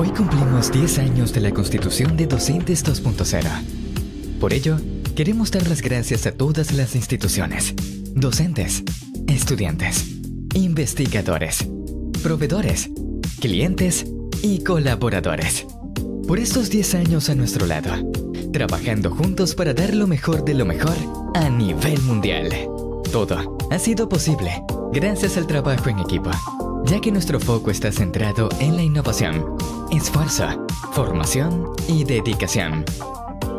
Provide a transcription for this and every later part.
Hoy cumplimos 10 años de la Constitución de Docentes 2.0. Por ello, queremos dar las gracias a todas las instituciones, docentes, estudiantes, investigadores, proveedores, clientes y colaboradores, por estos 10 años a nuestro lado, trabajando juntos para dar lo mejor de lo mejor a nivel mundial. Todo ha sido posible gracias al trabajo en equipo, ya que nuestro foco está centrado en la innovación, esfuerzo, formación y dedicación,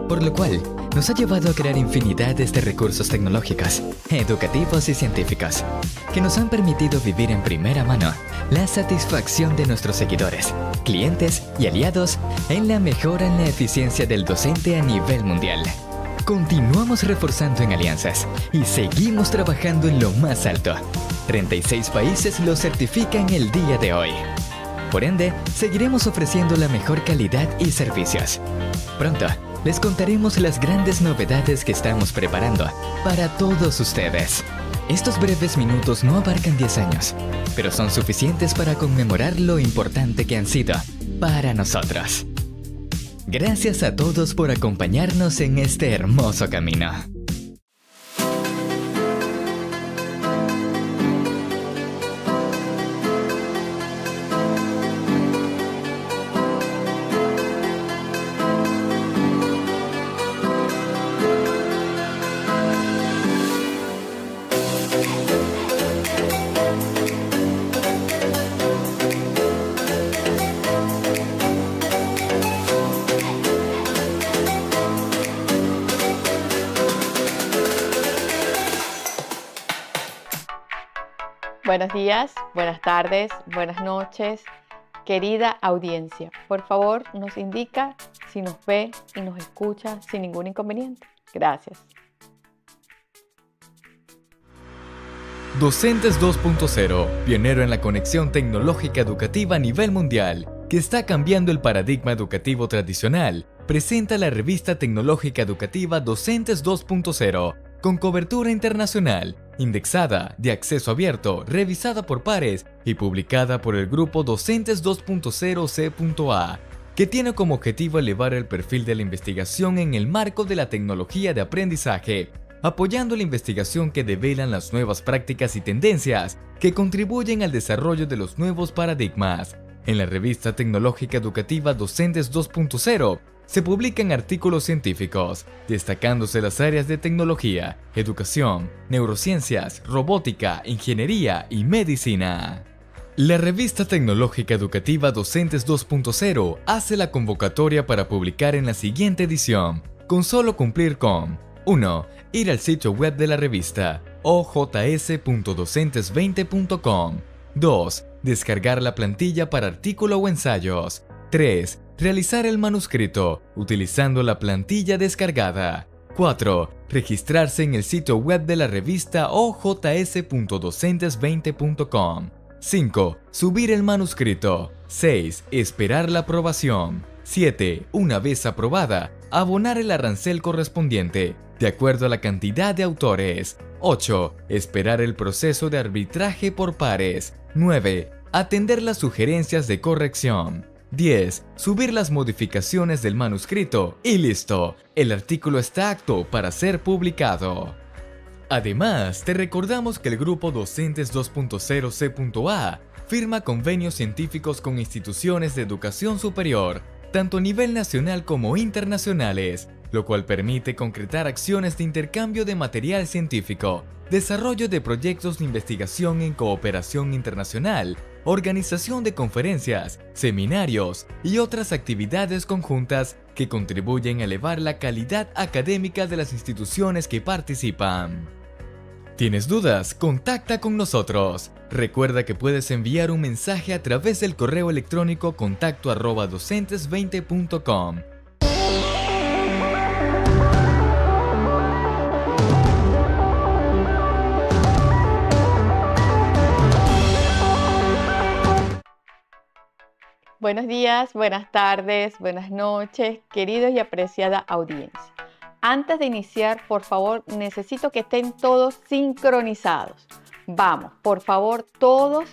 por lo cual nos ha llevado a crear infinidades de recursos tecnológicos, educativos y científicos, que nos han permitido vivir en primera mano la satisfacción de nuestros seguidores, clientes y aliados en la mejora en la eficiencia del docente a nivel mundial. Continuamos reforzando en alianzas y seguimos trabajando en lo más alto. 36 países lo certifican el día de hoy. Por ende, seguiremos ofreciendo la mejor calidad y servicios. Pronto, les contaremos las grandes novedades que estamos preparando para todos ustedes. Estos breves minutos no abarcan 10 años, pero son suficientes para conmemorar lo importante que han sido para nosotros. Gracias a todos por acompañarnos en este hermoso camino. Buenos días, buenas tardes, buenas noches, querida audiencia. Por favor, nos indica si nos ve y nos escucha sin ningún inconveniente. Gracias. Docentes 2.0, pionero en la conexión tecnológica educativa a nivel mundial, que está cambiando el paradigma educativo tradicional, presenta la revista tecnológica educativa Docentes 2.0, con cobertura internacional, indexada, de acceso abierto, revisada por pares y publicada por el grupo Docentes 2.0 C.A, que tiene como objetivo elevar el perfil de la investigación en el marco de la tecnología de aprendizaje, apoyando la investigación que develan las nuevas prácticas y tendencias que contribuyen al desarrollo de los nuevos paradigmas. En la revista tecnológica educativa Docentes 2.0 se publican artículos científicos, destacándose las áreas de tecnología, educación, neurociencias, robótica, ingeniería y medicina. La revista tecnológica educativa Docentes 2.0 hace la convocatoria para publicar en la siguiente edición, con solo cumplir con 1. Ir al sitio web de la revista, ojs.docentes20.com. 2. Descargar la plantilla para artículo o ensayos. 3. Realizar el manuscrito utilizando la plantilla descargada. 4. Registrarse en el sitio web de la revista ojs.docentes20.com. 5. Subir el manuscrito. 6. Esperar la aprobación. 7. Una vez aprobada, abonar el arancel correspondiente, de acuerdo a la cantidad de autores. 8. Esperar el proceso de arbitraje por pares. 9. Atender las sugerencias de corrección. 10. Subir las modificaciones del manuscrito y listo, el artículo está apto para ser publicado. Además, te recordamos que el grupo Docentes 2.0 C.A firma convenios científicos con instituciones de educación superior, tanto a nivel nacional como internacionales, lo cual permite concretar acciones de intercambio de material científico, desarrollo de proyectos de investigación en cooperación internacional, organización de conferencias, seminarios y otras actividades conjuntas que contribuyen a elevar la calidad académica de las instituciones que participan. ¿Tienes dudas? Contacta con nosotros. Recuerda que puedes enviar un mensaje a través del correo electrónico contacto@docentes20.com. Buenos días, buenas tardes, buenas noches, queridos y apreciada audiencia. Antes de iniciar, por favor, necesito que estén todos sincronizados. Vamos, por favor, todos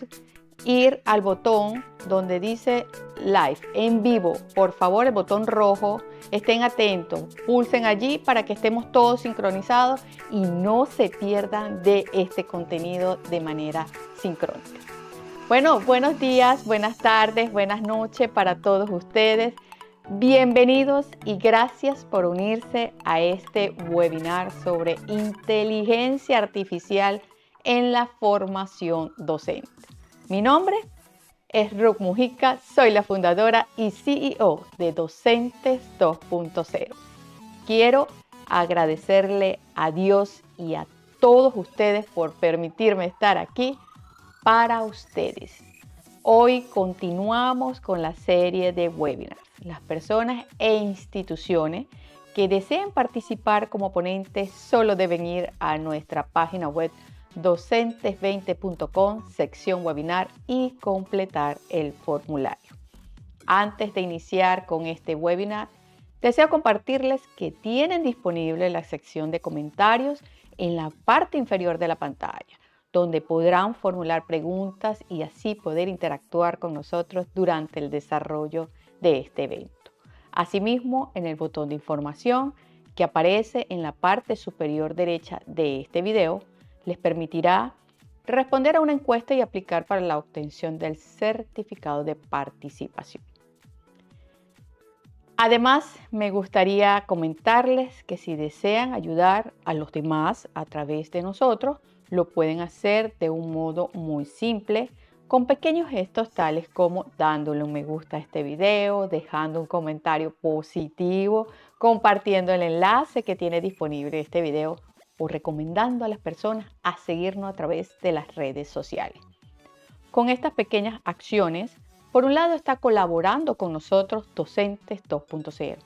ir al botón donde dice live, en vivo. Por favor, el botón rojo, estén atentos, pulsen allí para que estemos todos sincronizados y no se pierdan de este contenido de manera sincrónica. Bueno, buenos días, buenas tardes, buenas noches para todos ustedes. Bienvenidos y gracias por unirse a este webinar sobre inteligencia artificial en la formación docente. Mi nombre es Ruth Mujica, soy la fundadora y CEO de Docentes 2.0. Quiero agradecerle a Dios y a todos ustedes por permitirme estar aquí para ustedes. Hoy continuamos con la serie de webinars. Las personas e instituciones que deseen participar como ponentes solo deben ir a nuestra página web docentes20.com, sección webinar y completar el formulario. Antes de iniciar con este webinar, deseo compartirles que tienen disponible la sección de comentarios en la parte inferior de la pantalla, donde podrán formular preguntas y así poder interactuar con nosotros durante el desarrollo de este evento. Asimismo, en el botón de información que aparece en la parte superior derecha de este video, les permitirá responder a una encuesta y aplicar para la obtención del certificado de participación. Además, me gustaría comentarles que si desean ayudar a los demás a través de nosotros, lo pueden hacer de un modo muy simple, con pequeños gestos tales como dándole un me gusta a este video, dejando un comentario positivo, compartiendo el enlace que tiene disponible este video o recomendando a las personas a seguirnos a través de las redes sociales. Con estas pequeñas acciones, por un lado está colaborando con nosotros Docentes 2.0,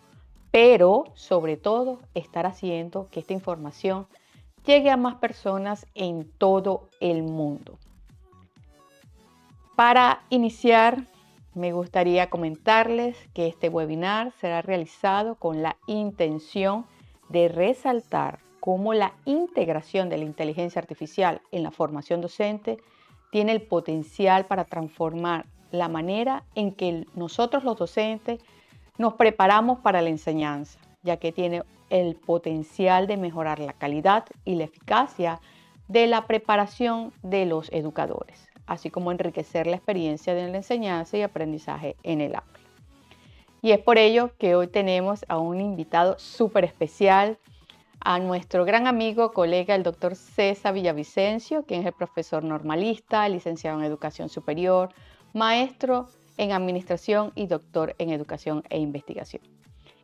pero sobre todo estar haciendo que esta información llegue a más personas en todo el mundo. Para iniciar, me gustaría comentarles que este webinar será realizado con la intención de resaltar cómo la integración de la inteligencia artificial en la formación docente tiene el potencial para transformar la manera en que nosotros los docentes nos preparamos para la enseñanza, ya que tiene el potencial de mejorar la calidad y la eficacia de la preparación de los educadores, así como enriquecer la experiencia de la enseñanza y aprendizaje en el aula. Y es por ello que hoy tenemos a un invitado súper especial, a nuestro gran amigo, colega, el doctor César Villavicencio, quien es el profesor normalista, licenciado en Educación Superior, maestro en Administración y doctor en Educación e Investigación.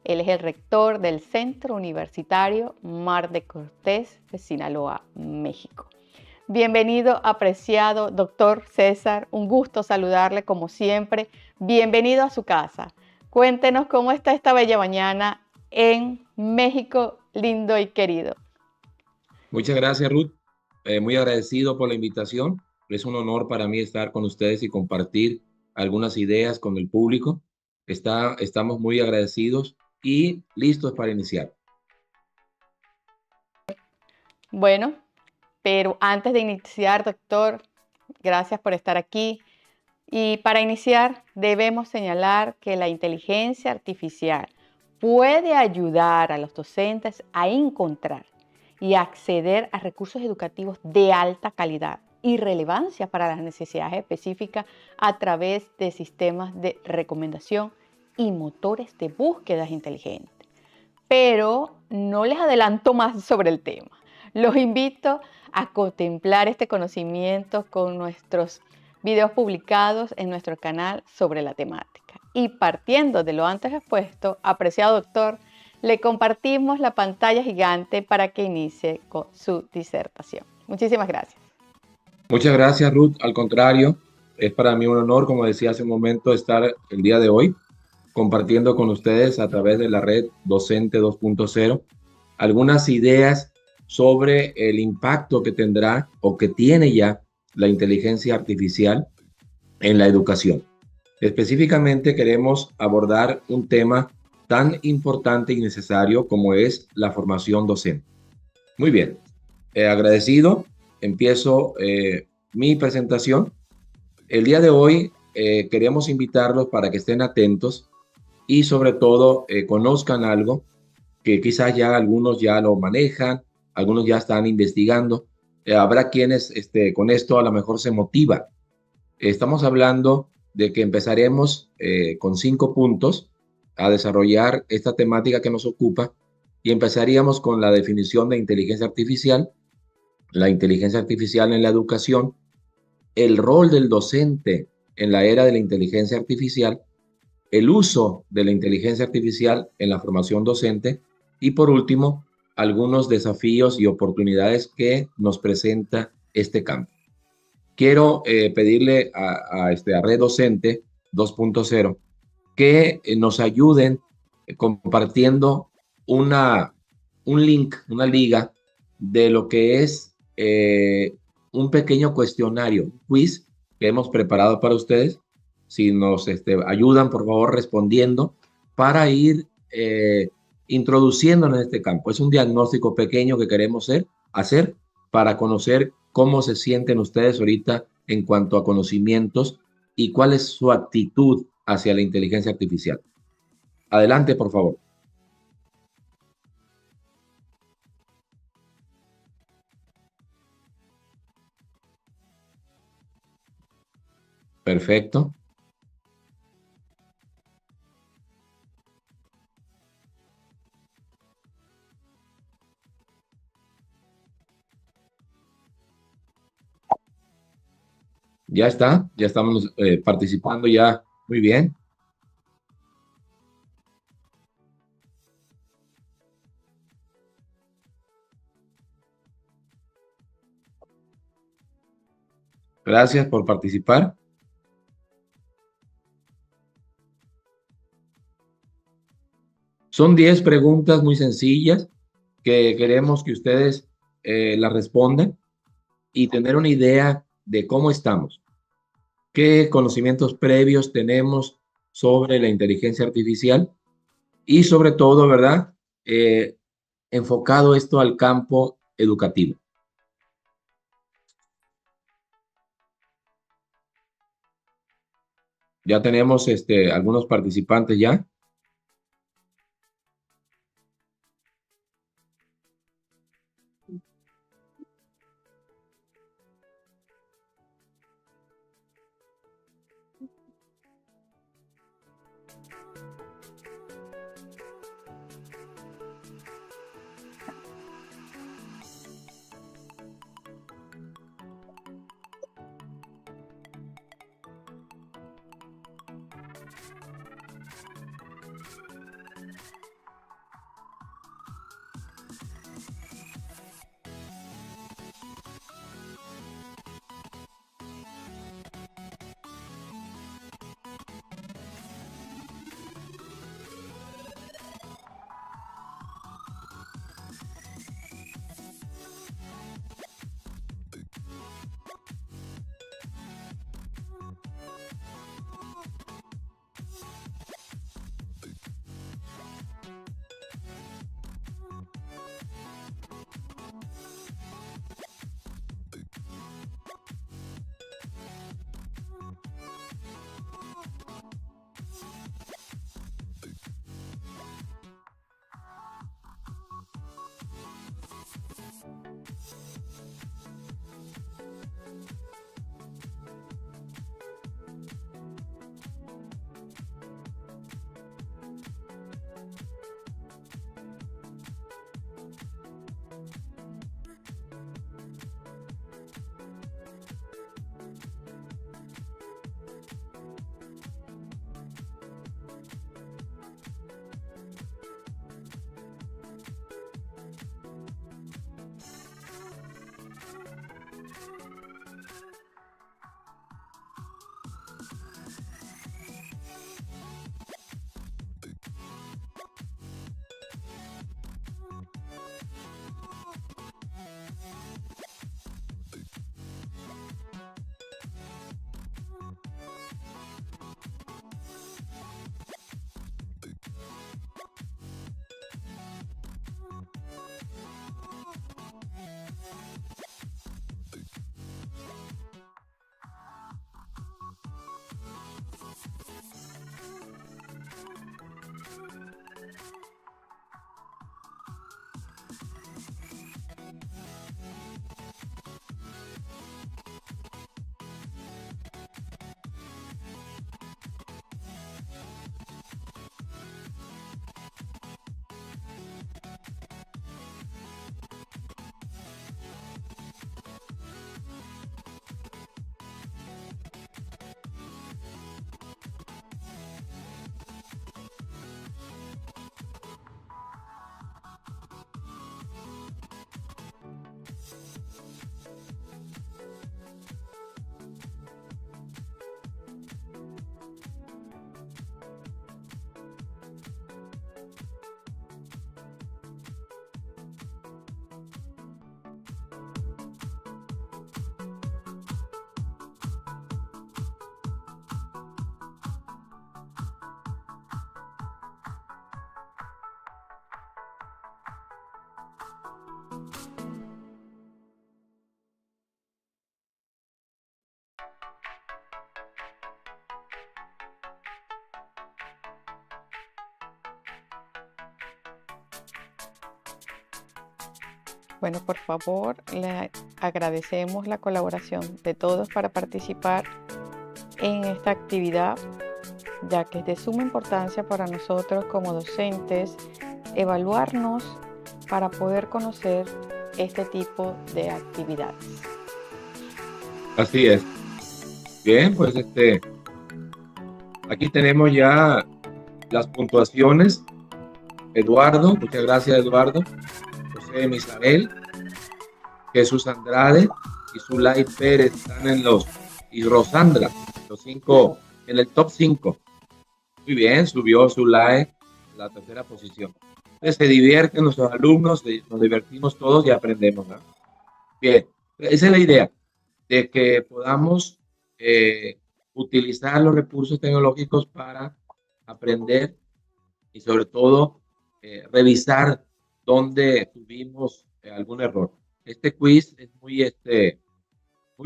Él es el rector del Centro Universitario Mar de Cortés de Sinaloa, México. Bienvenido, apreciado doctor César, un gusto saludarle como siempre. Bienvenido a su casa. Cuéntenos cómo está esta bella mañana en México, lindo y querido. Muchas gracias, Ruth. Muy agradecido por la invitación. Es un honor para mí estar con ustedes y compartir algunas ideas con el público. Estamos muy agradecidos y listos para iniciar. Bueno, pero antes de iniciar, doctor, gracias por estar aquí. Y para iniciar, debemos señalar que la inteligencia artificial puede ayudar a los docentes a encontrar y acceder a recursos educativos de alta calidad y relevancia para las necesidades específicas a través de sistemas de recomendación y motores de búsquedas inteligentes. Pero no les adelanto más sobre el tema. Los invito a contemplar este conocimiento con nuestros videos publicados en nuestro canal sobre la temática. Y partiendo de lo antes expuesto, apreciado doctor, le compartimos la pantalla gigante para que inicie con su disertación. Muchísimas gracias. Muchas gracias, Ruth. Al contrario, es para mí un honor, como decía hace un momento, estar el día de hoy compartiendo con ustedes a través de la red Docente 2.0 algunas ideas sobre el impacto que tendrá o que tiene ya la inteligencia artificial en la educación. Específicamente queremos abordar un tema tan importante y necesario como es la formación docente. Muy bien, agradecido, empiezo mi presentación. El día de hoy queremos invitarlos para que estén atentos y sobre todo conozcan algo que quizás ya algunos ya lo manejan, algunos ya están investigando. Habrá quienes con esto a lo mejor se motiva. Estamos hablando de que empezaremos con 5 puntos a desarrollar esta temática que nos ocupa y empezaríamos con la definición de inteligencia artificial, la inteligencia artificial en la educación, el rol del docente en la era de la inteligencia artificial, el uso de la inteligencia artificial en la formación docente y por último, algunos desafíos y oportunidades que nos presenta este campo. Quiero pedirle a Red Docente 2.0 que nos ayuden compartiendo un link, una liga de lo que es un pequeño cuestionario, un quiz que hemos preparado para ustedes. Si nos ayudan, por favor, respondiendo para ir introduciéndonos en este campo. Es un diagnóstico pequeño que queremos hacer para conocer cómo se sienten ustedes ahorita en cuanto a conocimientos y cuál es su actitud hacia la inteligencia artificial. Adelante, por favor. Perfecto. Ya está, ya estamos participando ya. Muy bien. Gracias por participar. Son 10 preguntas muy sencillas que queremos que ustedes las respondan y tener una idea de cómo estamos, qué conocimientos previos tenemos sobre la inteligencia artificial y sobre todo, ¿verdad? Enfocado esto al campo educativo. Ya tenemos algunos participantes ya. Bueno, por favor, le agradecemos la colaboración de todos para participar en esta actividad, ya que es de suma importancia para nosotros como docentes evaluarnos para poder conocer este tipo de actividades. Así es. Bien, pues aquí tenemos ya las puntuaciones. Eduardo, muchas gracias Eduardo. José Misael, Jesús Andrade y Zulay Pérez están y Rosandra, los 5, en el top 5. Muy bien, subió Zulay a la tercera posición. Entonces se divierten nuestros alumnos, nos divertimos todos y aprendemos, ¿no? Bien, esa es la idea, de que podamos utilizar los recursos tecnológicos para aprender y sobre todo revisar dónde tuvimos algún error. Este quiz es muy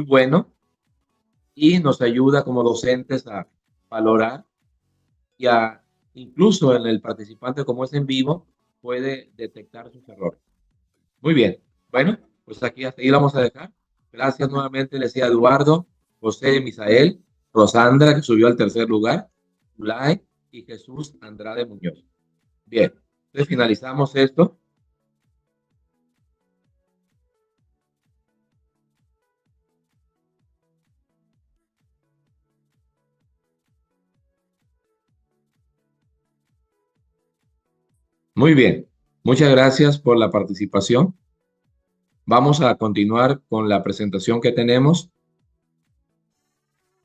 bueno y nos ayuda como docentes a valorar y incluso en el participante, como es en vivo, puede detectar sus errores. Muy bien. Bueno, pues aquí hasta ahí lo vamos a dejar. Gracias nuevamente, les decía Eduardo, José Misael, Rosandra, que subió al tercer lugar, Ulay y Jesús Andrade Muñoz. Bien, entonces finalizamos esto. Muy bien, muchas gracias por la participación. Vamos a continuar con la presentación que tenemos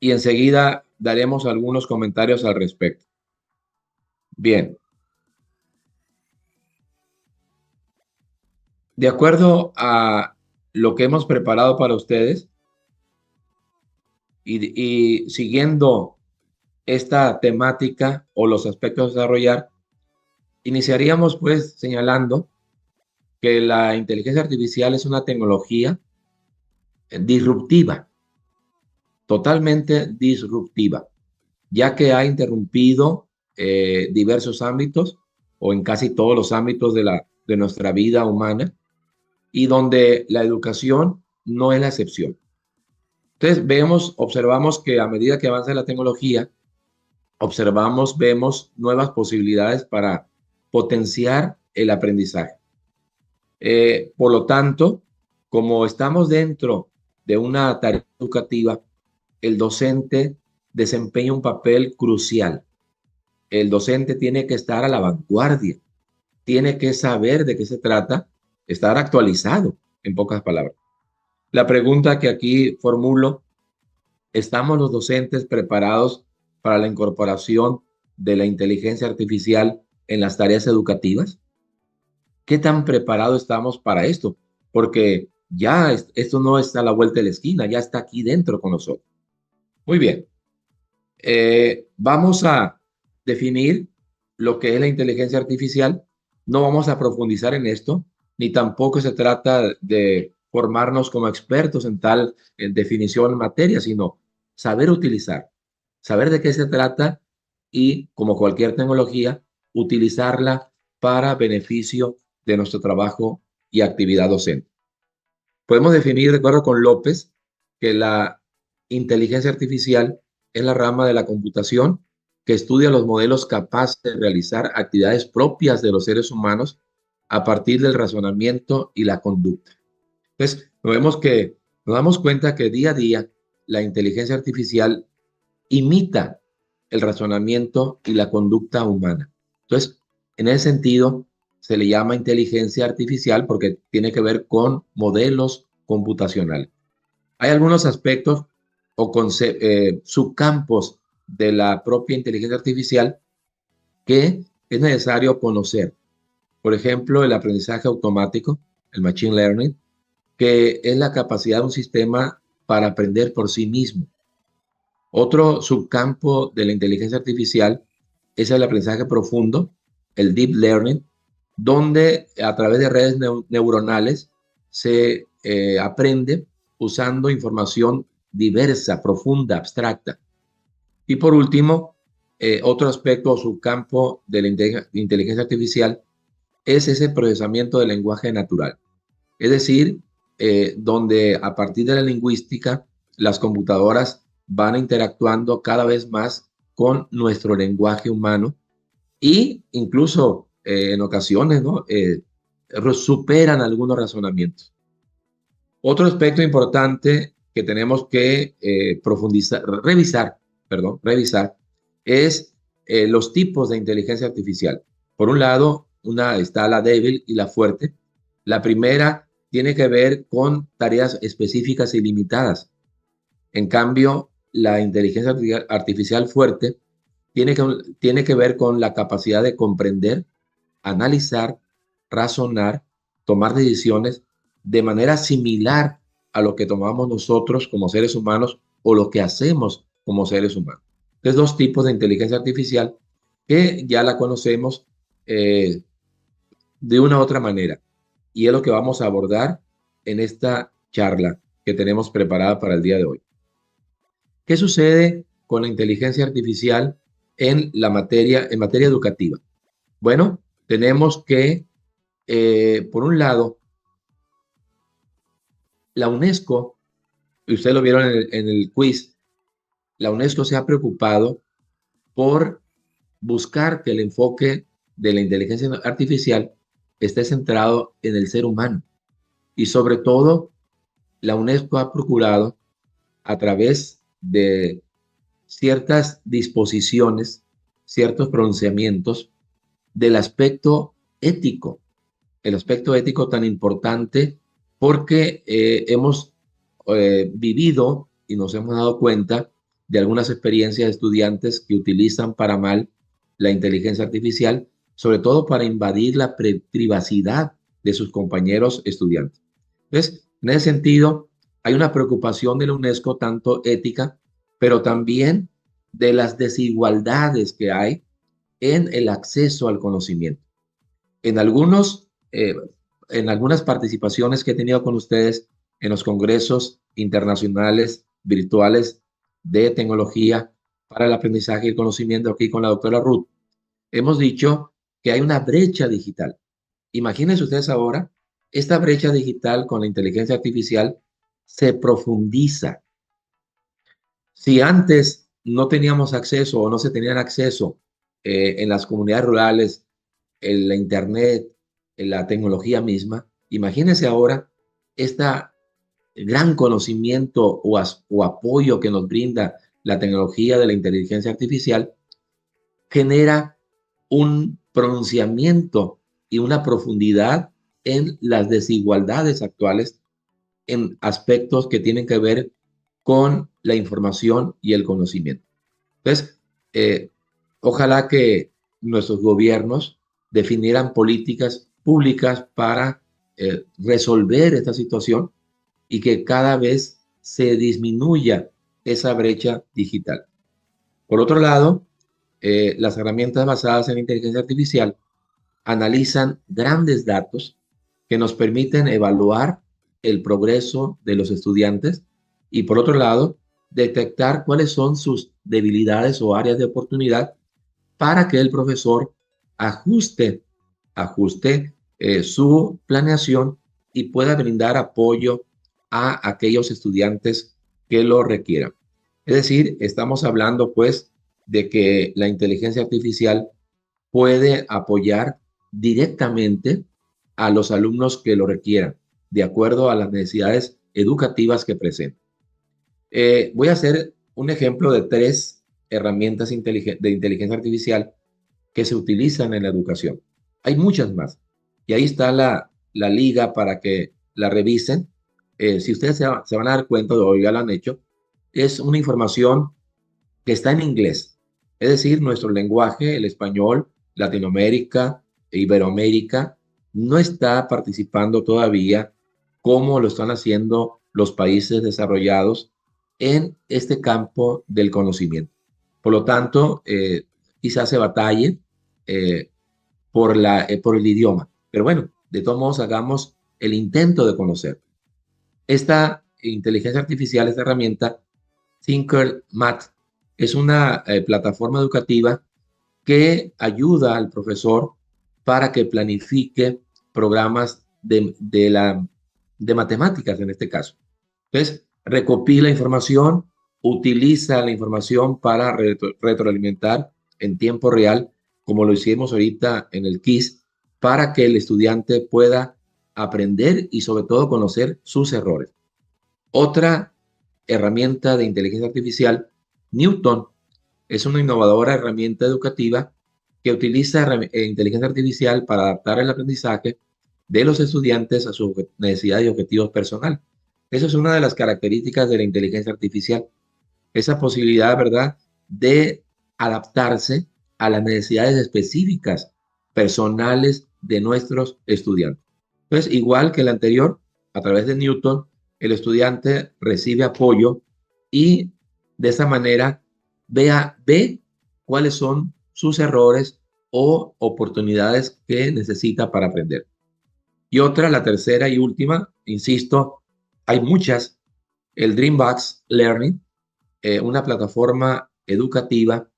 y enseguida daremos algunos comentarios al respecto. Bien. De acuerdo a lo que hemos preparado para ustedes y siguiendo esta temática o los aspectos a desarrollar, iniciaríamos pues señalando que la inteligencia artificial es una tecnología disruptiva, totalmente disruptiva, ya que ha interrumpido diversos ámbitos o en casi todos los ámbitos de nuestra vida humana y donde la educación no es la excepción. Entonces observamos que a medida que avanza la tecnología, vemos nuevas posibilidades para potenciar el aprendizaje. Por lo tanto, como estamos dentro de una tarea educativa, el docente desempeña un papel crucial. El docente tiene que estar a la vanguardia, tiene que saber de qué se trata, estar actualizado, en pocas palabras. La pregunta que aquí formulo, ¿estamos los docentes preparados para la incorporación de la inteligencia artificial en las tareas educativas? ¿Qué tan preparados estamos para esto? Porque ya esto no está a la vuelta de la esquina, ya está aquí dentro con nosotros. Muy bien. Vamos a definir lo que es la inteligencia artificial. No vamos a profundizar en esto, ni tampoco se trata de formarnos como expertos en tal definición en materia, sino saber utilizar, saber de qué se trata y, como cualquier tecnología, utilizarla para beneficio de nuestro trabajo y actividad docente. Podemos definir, de acuerdo con López, que la inteligencia artificial es la rama de la computación que estudia los modelos capaces de realizar actividades propias de los seres humanos a partir del razonamiento y la conducta. Entonces, nos damos cuenta que día a día la inteligencia artificial imita el razonamiento y la conducta humana. Entonces, en ese sentido, se le llama inteligencia artificial porque tiene que ver con modelos computacionales. Hay algunos aspectos o subcampos de la propia inteligencia artificial que es necesario conocer. Por ejemplo, el aprendizaje automático, el machine learning, que es la capacidad de un sistema para aprender por sí mismo. Otro subcampo de la inteligencia artificial es el aprendizaje profundo, el deep learning, donde a través de redes neuronales se aprende usando información diversa, profunda, abstracta. Y por último, otro aspecto o subcampo de la inteligencia artificial es ese procesamiento del lenguaje natural. Es decir, donde a partir de la lingüística las computadoras van interactuando cada vez más con nuestro lenguaje humano y incluso en ocasiones, ¿no? Superan algunos razonamientos. Otro aspecto importante que tenemos que revisar es los tipos de inteligencia artificial. Por un lado, está la débil y la fuerte. La primera tiene que ver con tareas específicas y limitadas. En cambio, la inteligencia artificial fuerte tiene que ver con la capacidad de comprender, analizar, razonar, tomar decisiones de manera similar a lo que tomamos nosotros como seres humanos o lo que hacemos como seres humanos. Entonces, dos tipos de inteligencia artificial que ya la conocemos de una u otra manera. Y es lo que vamos a abordar en esta charla que tenemos preparada para el día de hoy. ¿Qué sucede con la inteligencia artificial en materia educativa? Bueno, tenemos que, por un lado, la UNESCO, y ustedes lo vieron en el quiz, la UNESCO se ha preocupado por buscar que el enfoque de la inteligencia artificial esté centrado en el ser humano. Y sobre todo, la UNESCO ha procurado, a través de ciertas disposiciones, ciertos pronunciamientos, del aspecto ético, el aspecto ético tan importante porque hemos vivido y nos hemos dado cuenta de algunas experiencias de estudiantes que utilizan para mal la inteligencia artificial, sobre todo para invadir la privacidad de sus compañeros estudiantes. Entonces, en ese sentido, hay una preocupación de la UNESCO, tanto ética, pero también de las desigualdades que hay en el acceso al conocimiento. En algunas participaciones que he tenido con ustedes en los congresos internacionales virtuales de tecnología para el aprendizaje y el conocimiento aquí con la doctora Ruth, hemos dicho que hay una brecha digital. Imagínense ustedes ahora, esta brecha digital con la inteligencia artificial se profundiza. Si antes no teníamos acceso o no se tenían acceso en las comunidades rurales, en la internet, en la tecnología misma, imagínense ahora este gran conocimiento o apoyo que nos brinda la tecnología de la inteligencia artificial, genera un pronunciamiento y una profundidad en las desigualdades actuales en aspectos que tienen que ver con la información y el conocimiento. Entonces, ojalá que nuestros gobiernos definieran políticas públicas para resolver esta situación y que cada vez se disminuya esa brecha digital. Por otro lado, las herramientas basadas en inteligencia artificial analizan grandes datos que nos permiten evaluar el progreso de los estudiantes y, por otro lado, detectar cuáles son sus debilidades o áreas de oportunidad para que el profesor ajuste su planeación y pueda brindar apoyo a aquellos estudiantes que lo requieran. Es decir, estamos hablando pues de que la inteligencia artificial puede apoyar directamente a los alumnos que lo requieran, de acuerdo a las necesidades educativas que presenten. Voy a hacer un ejemplo de 3 herramientas de inteligencia artificial que se utilizan en la educación. Hay muchas más. Y ahí está la liga para que la revisen. Si ustedes se van a dar cuenta, o ya lo han hecho, es una información que está en inglés. Es decir, nuestro lenguaje, el español, Latinoamérica e Iberoamérica, no está participando todavía como lo están haciendo los países desarrollados en este campo del conocimiento. Por lo tanto, quizás se batalle por el idioma. Pero bueno, de todos modos, hagamos el intento de conocer. Esta inteligencia artificial, esta herramienta, Thinkermat, es una plataforma educativa que ayuda al profesor para que planifique programas de la de matemáticas en este caso. Entonces, recopila información, utiliza la información para retroalimentar en tiempo real, como lo hicimos ahorita en el quiz, para que el estudiante pueda aprender y sobre todo conocer sus errores. Otra herramienta de inteligencia artificial, Newton, es una innovadora herramienta educativa que utiliza inteligencia artificial para adaptar el aprendizaje de los estudiantes a sus necesidades y objetivos personales. Esa es una de las características de la inteligencia artificial, esa posibilidad, ¿verdad?, de adaptarse a las necesidades específicas personales de nuestros estudiantes. Entonces, igual que el anterior, a través de Newton, el estudiante recibe apoyo y de esa manera ve cuáles son sus errores o oportunidades que necesita para aprender. Y otra, la tercera y última, insisto, hay muchas, el Dreambox Learning, una plataforma educativa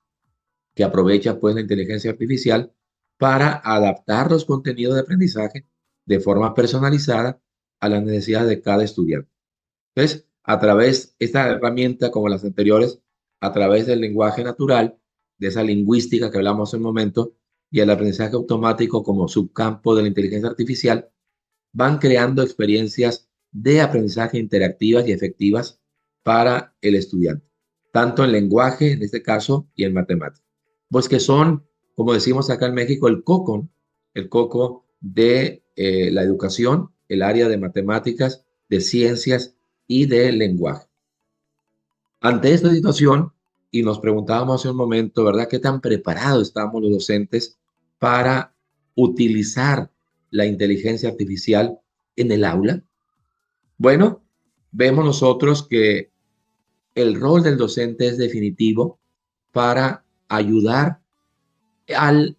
que aprovecha pues la inteligencia artificial para adaptar los contenidos de aprendizaje de forma personalizada a las necesidades de cada estudiante. Entonces, a través de esta herramienta, como las anteriores, a través del lenguaje natural, de esa lingüística que hablamos hace un momento, y el aprendizaje automático como subcampo de la inteligencia artificial, van creando experiencias de aprendizaje interactivas y efectivas para el estudiante, tanto en lenguaje, en este caso, y en matemáticas. Pues que son, como decimos acá en México, el coco de la educación, el área de matemáticas, de ciencias y de lenguaje. Ante esta situación, y nos preguntábamos hace un momento, ¿verdad?, ¿qué tan preparados estamos los docentes para utilizar la inteligencia artificial en el aula? Bueno, vemos nosotros que el rol del docente es definitivo para ayudar al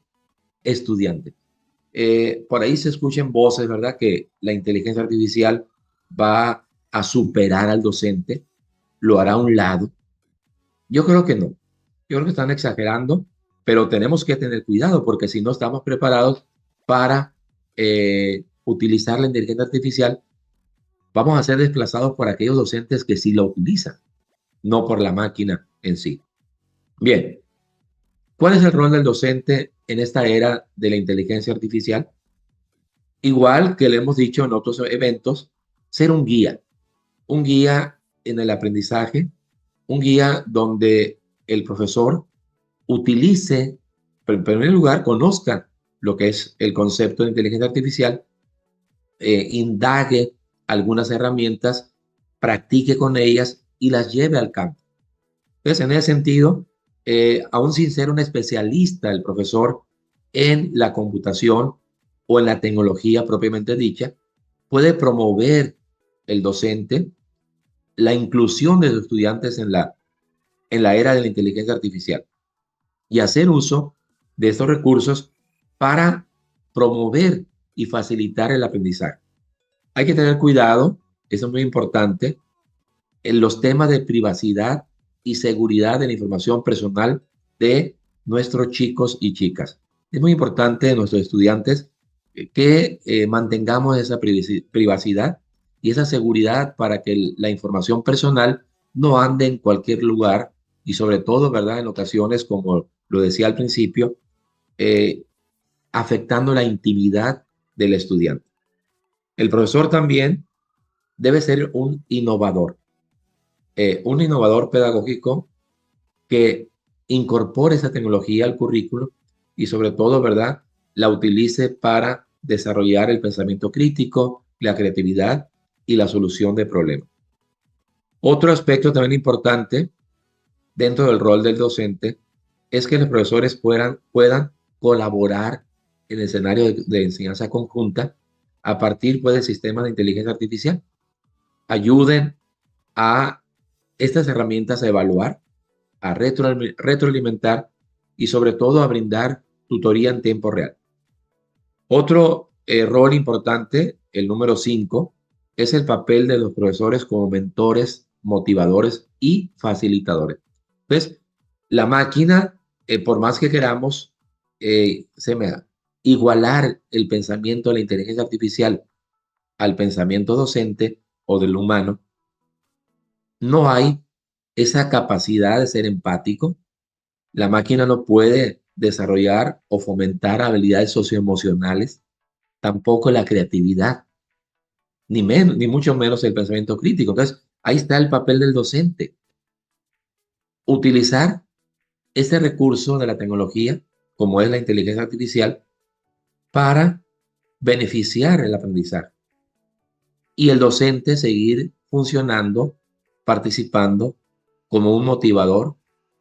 estudiante. Por ahí se escuchan voces, ¿verdad?, que la inteligencia artificial va a superar al docente, lo hará a un lado. Yo creo que no. Yo creo que están exagerando, pero tenemos que tener cuidado porque si no estamos preparados para utilizar la inteligencia artificial, vamos a ser desplazados por aquellos docentes que sí la utilizan, no por la máquina en sí. Bien, ¿cuál es el rol del docente en esta era de la inteligencia artificial? Igual que le hemos dicho en otros eventos, ser un guía en el aprendizaje, un guía donde el profesor utilice, pero en primer lugar, conozca lo que es el concepto de inteligencia artificial, indague algunas herramientas, practique con ellas y las lleve al campo. Entonces, en ese sentido, aún sin ser un especialista, el profesor en la computación o en la tecnología propiamente dicha, puede promover el docente la inclusión de los estudiantes en la era de la inteligencia artificial y hacer uso de estos recursos para promover y facilitar el aprendizaje. Hay que tener cuidado, eso es muy importante, en los temas de privacidad y seguridad de la información personal de nuestros chicos y chicas. Es muy importante de nuestros estudiantes que mantengamos esa privacidad y esa seguridad para que la información personal no ande en cualquier lugar y sobre todo, ¿verdad?, en ocasiones, como lo decía al principio, afectando la intimidad del estudiante. El profesor también debe ser un innovador pedagógico que incorpore esa tecnología al currículo y sobre todo, ¿verdad?, la utilice para desarrollar el pensamiento crítico, la creatividad y la solución de problemas. Otro aspecto también importante dentro del rol del docente es que los profesores puedan colaborar en el escenario de enseñanza conjunta a partir pues, del sistema de inteligencia artificial. Ayuden a estas herramientas a evaluar, a retroalimentar y sobre todo a brindar tutoría en tiempo real. Otro rol importante, el número 5, es el papel de los profesores como mentores, motivadores y facilitadores. Entonces, la máquina, por más que queramos igualar el pensamiento de la inteligencia artificial al pensamiento docente o del humano, no hay esa capacidad de ser empático. La máquina no puede desarrollar o fomentar habilidades socioemocionales, tampoco la creatividad, ni mucho menos el pensamiento crítico. Entonces, ahí está el papel del docente. Utilizar ese recurso de la tecnología, como es la inteligencia artificial, para beneficiar el aprendizaje. Y el docente seguir funcionando, participando como un motivador,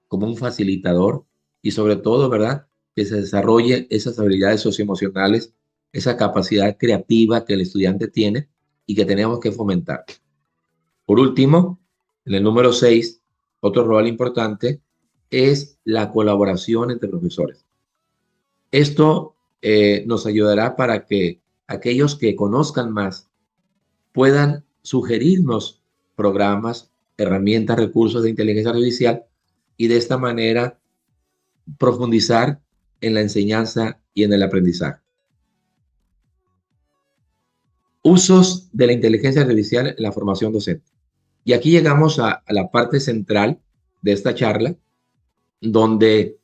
como un facilitador y sobre todo, ¿verdad? Que se desarrolle esas habilidades socioemocionales, esa capacidad creativa que el estudiante tiene y que tenemos que fomentar. Por último, en el número 6, otro rol importante es la colaboración entre profesores. Esto nos ayudará para que aquellos que conozcan más puedan sugerirnos programas, herramientas, recursos de inteligencia artificial y de esta manera profundizar en la enseñanza y en el aprendizaje. Usos de la inteligencia artificial en la formación docente. Y aquí llegamos a la parte central de esta charla, donde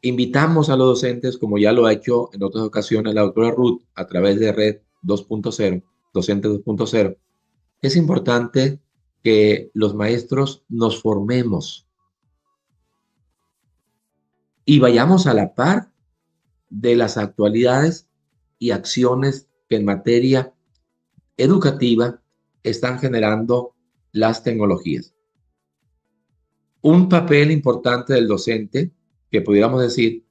invitamos a los docentes, como ya lo ha hecho en otras ocasiones la doctora Ruth, a través de Red 2.0, Docente 2.0. Es importante que los maestros nos formemos y vayamos a la par de las actualidades y acciones que en materia educativa están generando las tecnologías. Un papel importante del docente, que pudiéramos decir,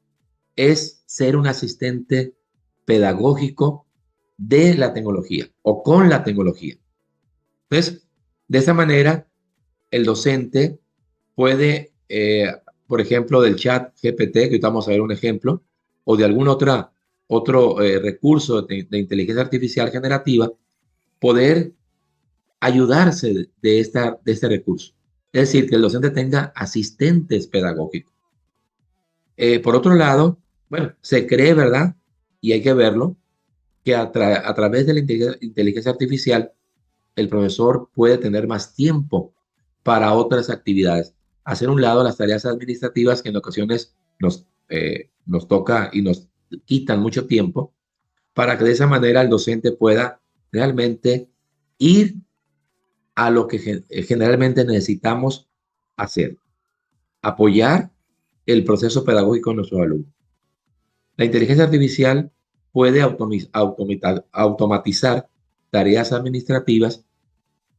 es ser un asistente pedagógico de la tecnología o con la tecnología. Entonces, de esa manera, el docente puede, por ejemplo, del chat GPT, que ahorita vamos a ver un ejemplo, o de algún otro recurso de inteligencia artificial generativa, poder ayudarse de este recurso. Es decir, que el docente tenga asistentes pedagógicos. Por otro lado, bueno, se cree, ¿verdad? Y hay que verlo, que a través de la inteligencia artificial, el profesor puede tener más tiempo para otras actividades. Hacer un lado las tareas administrativas que en ocasiones nos toca y nos quitan mucho tiempo, para que de esa manera el docente pueda realmente ir a lo que generalmente necesitamos hacer, apoyar el proceso pedagógico de nuestros alumnos. La inteligencia artificial puede automatizar tareas administrativas,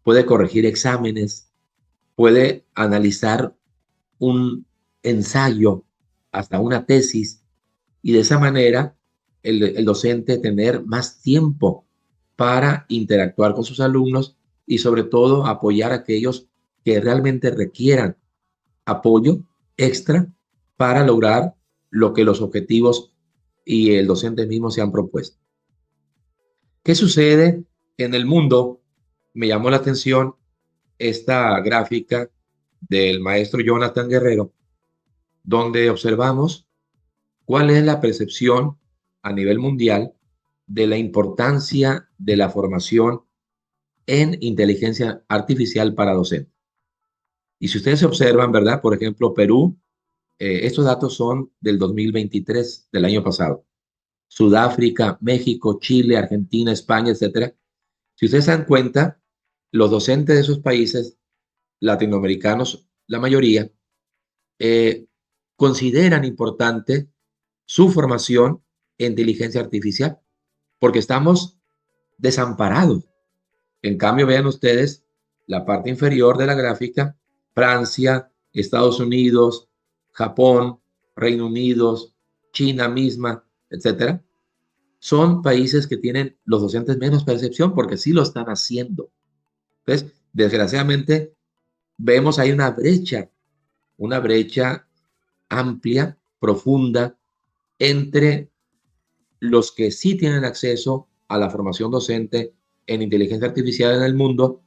puede corregir exámenes, puede analizar un ensayo, hasta una tesis, y de esa manera el docente tener más tiempo para interactuar con sus alumnos y sobre todo apoyar a aquellos que realmente requieran apoyo extra para lograr lo que los objetivos y el docente mismo se han propuesto. ¿Qué sucede en el mundo? Me llamó la atención esta gráfica del maestro Jonathan Guerrero, donde observamos cuál es la percepción a nivel mundial de la importancia de la formación en inteligencia artificial para docentes. Y si ustedes observan, ¿verdad? Por ejemplo, Perú, estos datos son del 2023, del año pasado. Sudáfrica, México, Chile, Argentina, España, etcétera. Si ustedes se dan cuenta, los docentes de esos países latinoamericanos, la mayoría, consideran importante su formación en inteligencia artificial, porque estamos desamparados. En cambio, vean ustedes la parte inferior de la gráfica, Francia, Estados Unidos, Japón, Reino Unido, China misma, etcétera, son países que tienen los docentes menos percepción porque sí lo están haciendo. Entonces, desgraciadamente, vemos ahí una brecha amplia, profunda, entre los que sí tienen acceso a la formación docente en inteligencia artificial en el mundo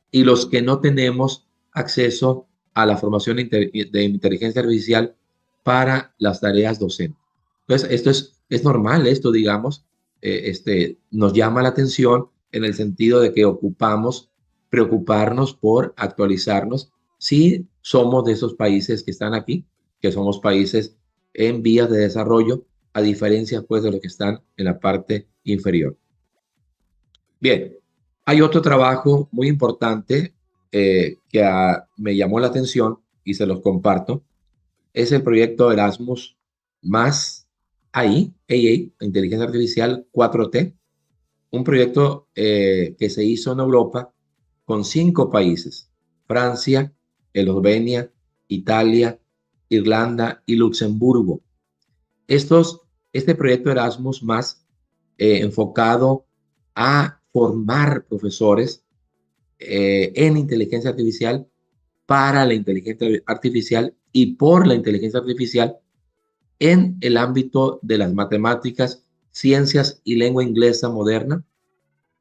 y los que no tenemos acceso a la formación de inteligencia artificial para las tareas docentes. Entonces, esto es normal, digamos, nos llama la atención, en el sentido de que ocupamos preocuparnos por actualizarnos si somos de esos países que están aquí, que somos países en vías de desarrollo, a diferencia pues de los que están en la parte inferior. Bien, hay otro trabajo muy importante me llamó la atención y se los comparto. Es el proyecto Erasmus más AI, Inteligencia Artificial 4T, un proyecto que se hizo en Europa con 5 países: Francia, Eslovenia, Italia, Irlanda y Luxemburgo. Este proyecto Erasmus más enfocado a formar profesores en inteligencia artificial, para la inteligencia artificial y por la inteligencia artificial en el ámbito de las matemáticas, ciencias y lengua inglesa moderna,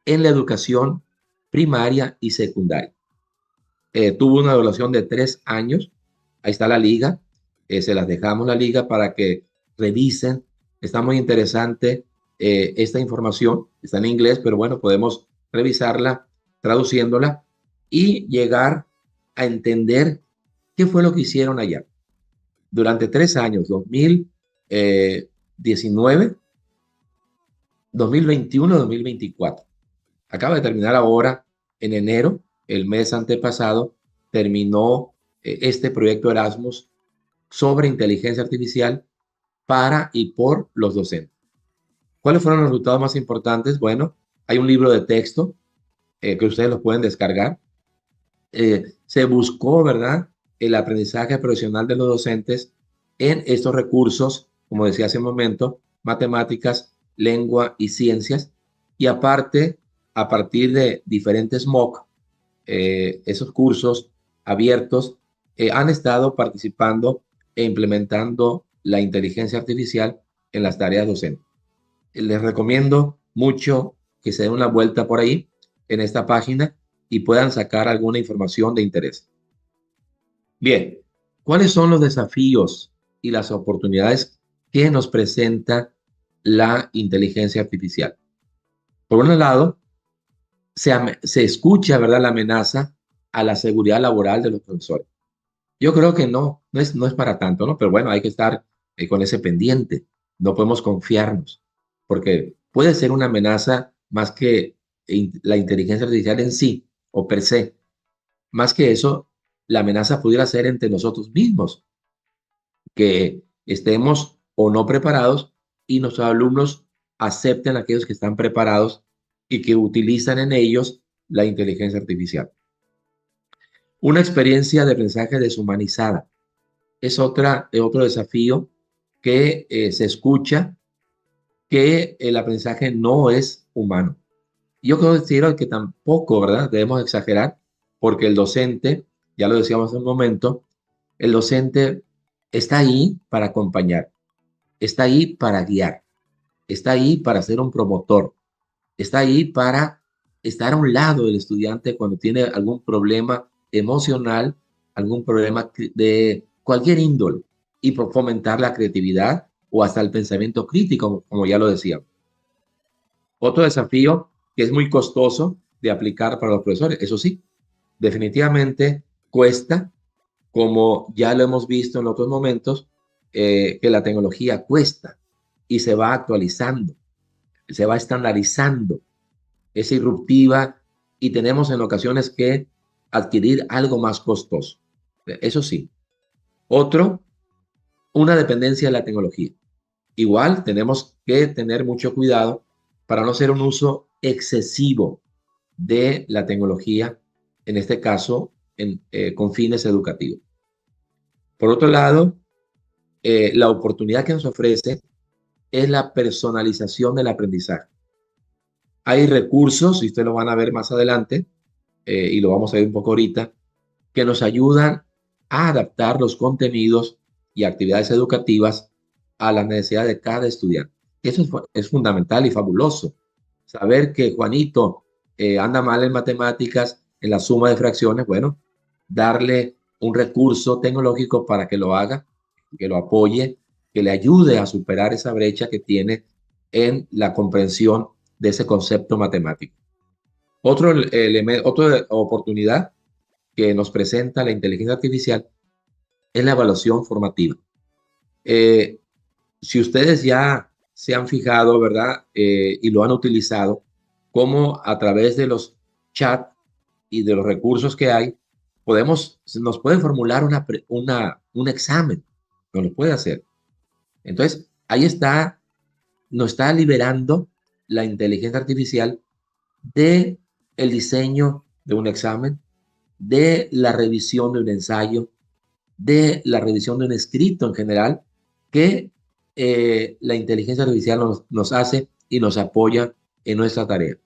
en la educación primaria y secundaria. Tuvo una duración de 3 años. Ahí está la liga. Se las dejamos la liga para que revisen. Está muy interesante esta información. Está en inglés, pero bueno, podemos revisarla, traduciéndola y llegar a entender qué fue lo que hicieron allá. Durante 3 años, 2019, 2021, 2024. Acaba de terminar ahora en enero, el mes antepasado, terminó este proyecto Erasmus sobre inteligencia artificial para y por los docentes. ¿Cuáles fueron los resultados más importantes? Bueno, hay un libro de texto que ustedes lo pueden descargar. Se buscó, ¿verdad?, el aprendizaje profesional de los docentes en estos recursos, como decía hace un momento, matemáticas, lengua y ciencias, y aparte, a partir de diferentes MOOC, esos cursos abiertos han estado participando e implementando la inteligencia artificial en las tareas docentes. Les recomiendo mucho que se den una vuelta por ahí en esta página y puedan sacar alguna información de interés. Bien, ¿cuáles son los desafíos y las oportunidades que nos presenta la inteligencia artificial? Por un lado, se escucha, ¿verdad?, la amenaza a la seguridad laboral de los profesores. Yo creo que no es para tanto, ¿no? Pero bueno, hay que estar con ese pendiente. No podemos confiarnos, porque puede ser una amenaza más que la inteligencia artificial en sí o per se. Más que eso, la amenaza pudiera ser entre nosotros mismos, que estemos o no preparados y nuestros alumnos acepten a aquellos que están preparados y que utilizan en ellos la inteligencia artificial. Una experiencia de aprendizaje deshumanizada es otro desafío que se escucha, que el aprendizaje no es humano. Yo considero que tampoco, ¿verdad?, debemos exagerar, porque el docente, ya lo decíamos hace un momento, el docente está ahí para acompañar, está ahí para guiar, está ahí para ser un promotor, está ahí para estar a un lado del estudiante cuando tiene algún problema emocional, algún problema de cualquier índole, y por fomentar la creatividad o hasta el pensamiento crítico, como ya lo decíamos. Otro desafío que es muy costoso de aplicar para los profesores, eso sí, definitivamente cuesta, como ya lo hemos visto en otros momentos, que la tecnología cuesta y se va actualizando, se va estandarizando, es disruptiva y tenemos en ocasiones que adquirir algo más costoso. Eso sí. Otro, una dependencia de la tecnología. Igual tenemos que tener mucho cuidado para no hacer un uso excesivo de la tecnología, en este caso con fines educativos. Por otro lado, la oportunidad que nos ofrece es la personalización del aprendizaje. Hay recursos, y ustedes lo van a ver más adelante, y lo vamos a ver un poco ahorita, que nos ayudan a adaptar los contenidos y actividades educativas a las necesidades de cada estudiante. Eso es fundamental y fabuloso. Saber que Juanito anda mal en matemáticas, en la suma de fracciones, bueno, darle un recurso tecnológico para que lo haga, que lo apoye, que le ayude a superar esa brecha que tiene en la comprensión de ese concepto matemático. Otra oportunidad que nos presenta la inteligencia artificial es la evaluación formativa. Eh, si ustedes ya se han fijado, ¿verdad? Y lo han utilizado, cómo a través de los chats y de los recursos que hay, nos puede formular un examen, nos lo puede hacer. Entonces, ahí está, nos está liberando la inteligencia artificial de el diseño de un examen, de la revisión de un ensayo, de la revisión de un escrito en general, que la inteligencia artificial nos hace y nos apoya en nuestra tarea.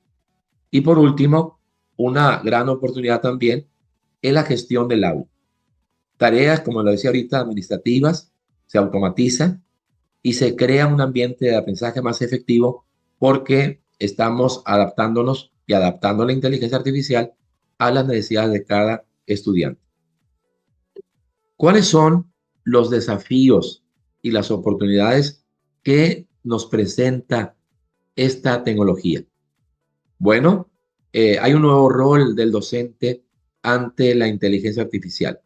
Y por último, una gran oportunidad también es la gestión del aula. Tareas, como lo decía ahorita, administrativas, se automatizan y se crea un ambiente de aprendizaje más efectivo porque estamos adaptándonos y adaptando la inteligencia artificial a las necesidades de cada estudiante. ¿Cuáles son los desafíos y las oportunidades que nos presenta esta tecnología? Bueno, hay un nuevo rol del docente ante la inteligencia artificial.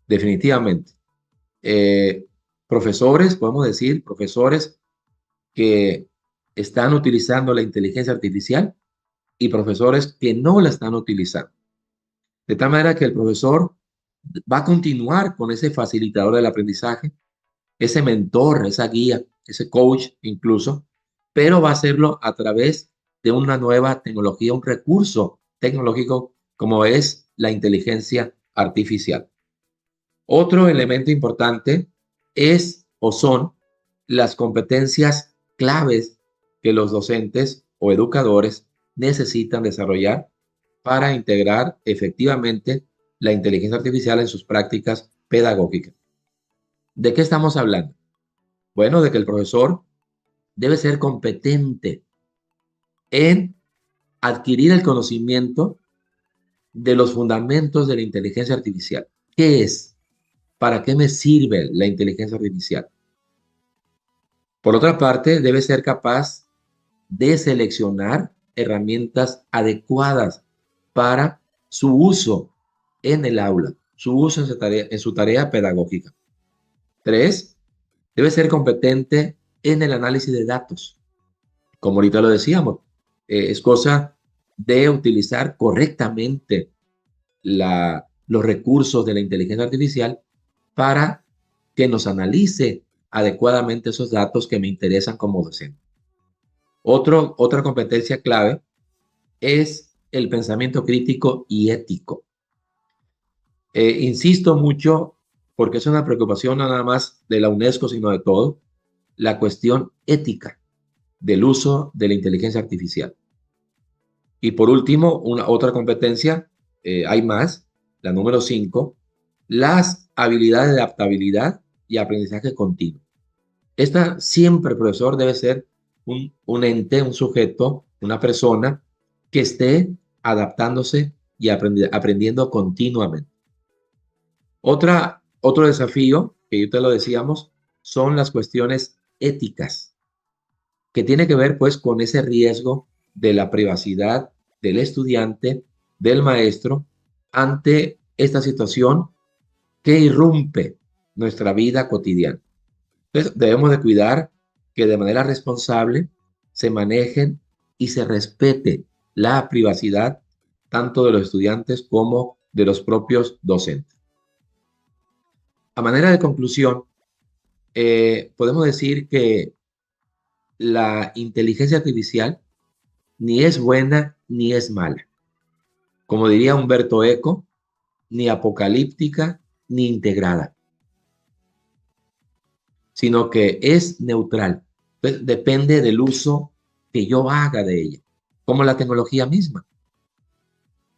Definitivamente. Profesores, podemos decir, profesores que están utilizando la inteligencia artificial y profesores que no la están utilizando. De tal manera que el profesor va a continuar con ese facilitador del aprendizaje, ese mentor, esa guía, ese coach incluso, pero va a hacerlo a través de una nueva tecnología, un recurso tecnológico como es la inteligencia artificial. Otro elemento importante es o son las competencias claves que los docentes o educadores necesitan desarrollar para integrar efectivamente la inteligencia artificial en sus prácticas pedagógicas. ¿De qué estamos hablando? Bueno, de que el profesor debe ser competente en adquirir el conocimiento de los fundamentos de la inteligencia artificial. ¿Qué es? ¿Para qué me sirve la inteligencia artificial? Por otra parte, debe ser capaz de seleccionar herramientas adecuadas para su uso en el aula, su uso en su tarea pedagógica. 3, debe ser competente en el análisis de datos. Como ahorita lo decíamos, es cosa de utilizar correctamente los recursos de la inteligencia artificial para que nos analice adecuadamente esos datos que me interesan como docente. Otra competencia clave es el pensamiento crítico y ético. Insisto mucho, porque es una preocupación no nada más de la UNESCO, sino de todo, la cuestión ética del uso de la inteligencia artificial. Y por último, otra competencia, hay más, la número 5, las habilidades de adaptabilidad y aprendizaje continuo. Esta siempre, el profesor, debe ser un ente, un sujeto, una persona que esté adaptándose y aprendiendo continuamente. Otro desafío, que yo te lo decíamos, son las cuestiones éticas, que tiene que ver pues con ese riesgo de la privacidad del estudiante, del maestro, ante esta situación que irrumpe nuestra vida cotidiana. Entonces, debemos de cuidar que de manera responsable se manejen y se respete la privacidad tanto de los estudiantes como de los propios docentes. A manera de conclusión, podemos decir que la inteligencia artificial ni es buena ni es mala. Como diría Humberto Eco, ni apocalíptica ni integrada, sino que es neutral. Entonces, depende del uso que yo haga de ella, como la tecnología misma.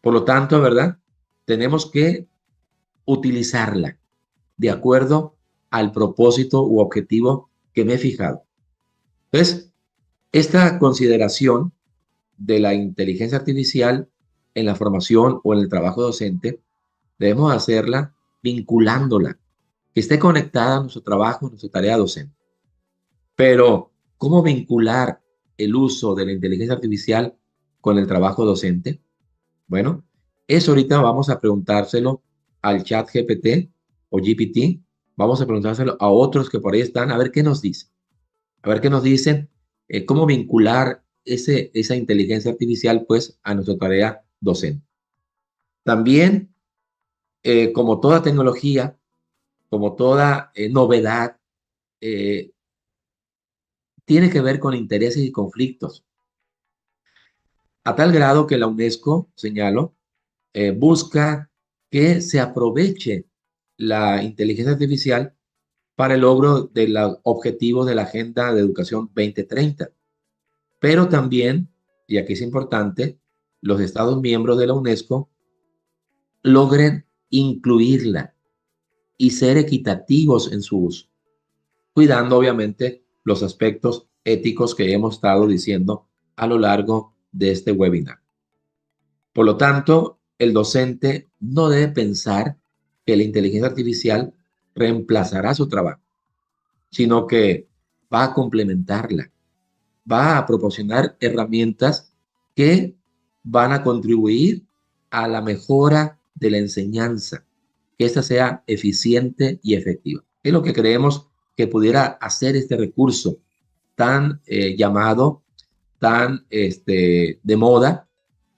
Por lo tanto, ¿verdad? Tenemos que utilizarla de acuerdo al propósito u objetivo que me he fijado. Entonces, esta consideración de la inteligencia artificial en la formación o en el trabajo docente, debemos hacerla vinculándola, que esté conectada a nuestro trabajo, a nuestra tarea docente. Pero, ¿cómo vincular el uso de la inteligencia artificial con el trabajo docente? Bueno, eso ahorita vamos a preguntárselo al chat GPT o GPT. Vamos a preguntárselo a otros que por ahí están, a ver qué nos dicen. A ver qué nos dicen, cómo vincular esa inteligencia artificial pues a nuestra tarea docente. También, como toda tecnología, como toda novedad, eh, tiene que ver con intereses y conflictos, a tal grado que la UNESCO, señalo, busca que se aproveche la inteligencia artificial para el logro de los objetivos de la Agenda de Educación 2030. Pero también, y aquí es importante, los Estados miembros de la UNESCO logren incluirla y ser equitativos en su uso, cuidando obviamente los aspectos éticos que hemos estado diciendo a lo largo de este webinar. Por lo tanto, el docente no debe pensar que la inteligencia artificial reemplazará su trabajo, sino que va a complementarla, va a proporcionar herramientas que van a contribuir a la mejora de la enseñanza, que ésta sea eficiente y efectiva. Es lo que creemos que pudiera hacer este recurso tan llamado, tan de moda,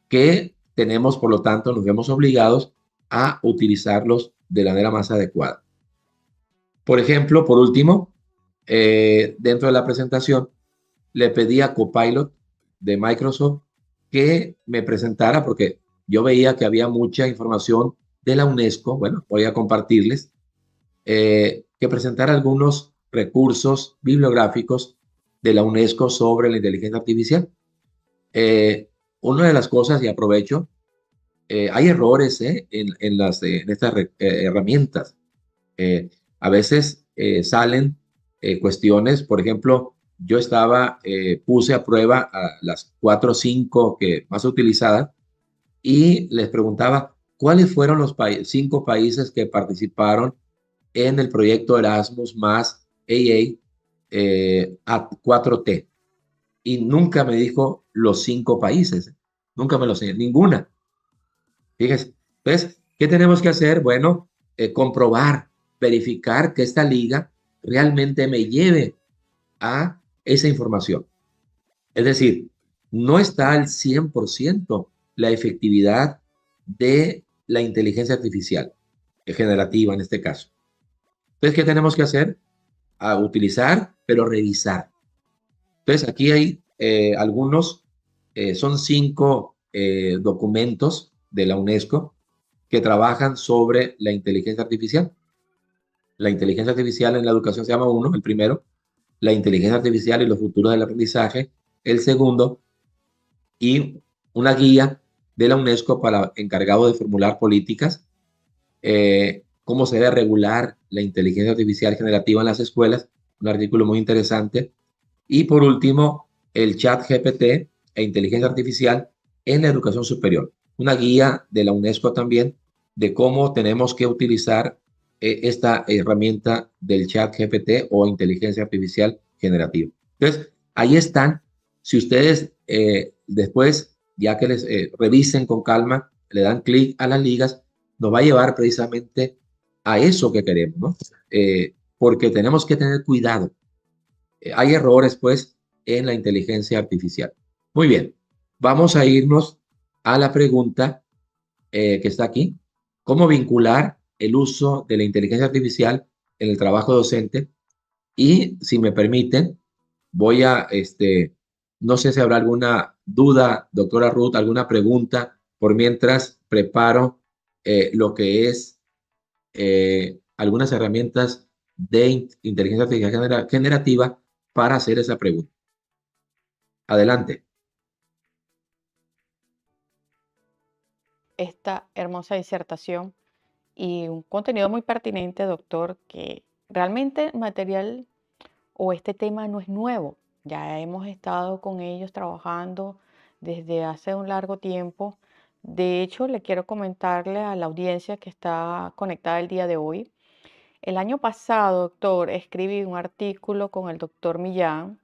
que tenemos, por lo tanto, nos vemos obligados a utilizarlos de la manera más adecuada. Por ejemplo, por último, dentro de la presentación, le pedí a Copilot de Microsoft que me presentara, porque yo veía que había mucha información de la UNESCO, bueno, voy a compartirles, que presentara algunos recursos bibliográficos de la UNESCO sobre la inteligencia artificial. Una de las cosas, y aprovecho, hay errores en estas herramientas. A veces salen cuestiones, por ejemplo, yo puse a prueba a las 4 o 5 que más utilizadas y les preguntaba cuáles fueron los 5 países que participaron en el proyecto Erasmus más AA a 4T. Y nunca me dijo los 5 países, nunca me los enseñó, ninguna. Fíjese, entonces, ¿qué tenemos que hacer? Bueno, comprobar, verificar que esta liga realmente me lleve a esa información. Es decir, no está al 100% la efectividad de la inteligencia artificial, generativa en este caso. Entonces, ¿qué tenemos que hacer? A utilizar, pero revisar. Entonces, aquí hay son 5 documentos de la UNESCO que trabajan sobre la inteligencia artificial. La inteligencia artificial en la educación se llama uno, el primero, la inteligencia artificial y los futuros del aprendizaje, el segundo, y una guía de la UNESCO para encargado de formular políticas, cómo se debe regular la inteligencia artificial generativa en las escuelas, un artículo muy interesante, y por último, el chat GPT e inteligencia artificial en la educación superior, una guía de la UNESCO también de cómo tenemos que utilizar esta herramienta del chat GPT o inteligencia artificial generativa. Entonces, ahí están. Si ustedes después, ya que les revisen con calma, le dan clic a las ligas, nos va a llevar precisamente a eso que queremos, ¿no? Porque tenemos que tener cuidado. Hay errores, pues, en la inteligencia artificial. Muy bien, vamos a irnos a la pregunta que está aquí. ¿Cómo vincular el uso de la inteligencia artificial en el trabajo docente? Y si me permiten, voy a, no sé si habrá alguna duda, doctora Ruth, alguna pregunta, por mientras preparo lo que es algunas herramientas de inteligencia artificial generativa para hacer esa pregunta. Adelante. Esta hermosa disertación y un contenido muy pertinente, doctor, que realmente el material o este tema no es nuevo. Ya hemos estado con ellos trabajando desde hace un largo tiempo. De hecho, le quiero comentarle a la audiencia que está conectada el día de hoy. El año pasado, doctor, escribí un artículo con el doctor Millán.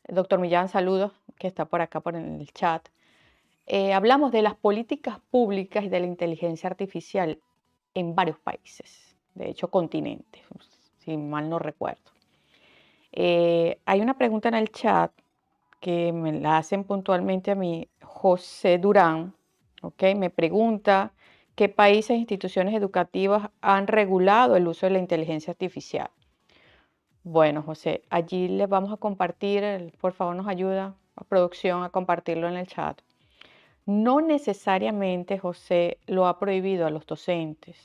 El doctor Millán, saludos, que está por acá por el chat. hablamos de las políticas públicas y de la inteligencia artificial en varios países, de hecho continentes, si mal no recuerdo. Hay una pregunta en el chat que me la hacen puntualmente a mí, José Durán, ¿ok? Me pregunta qué países e instituciones educativas han regulado el uso de la inteligencia artificial. Bueno, José, allí les vamos a compartir, por favor nos ayuda a producción a compartirlo en el chat. No necesariamente, José, lo ha prohibido a los docentes,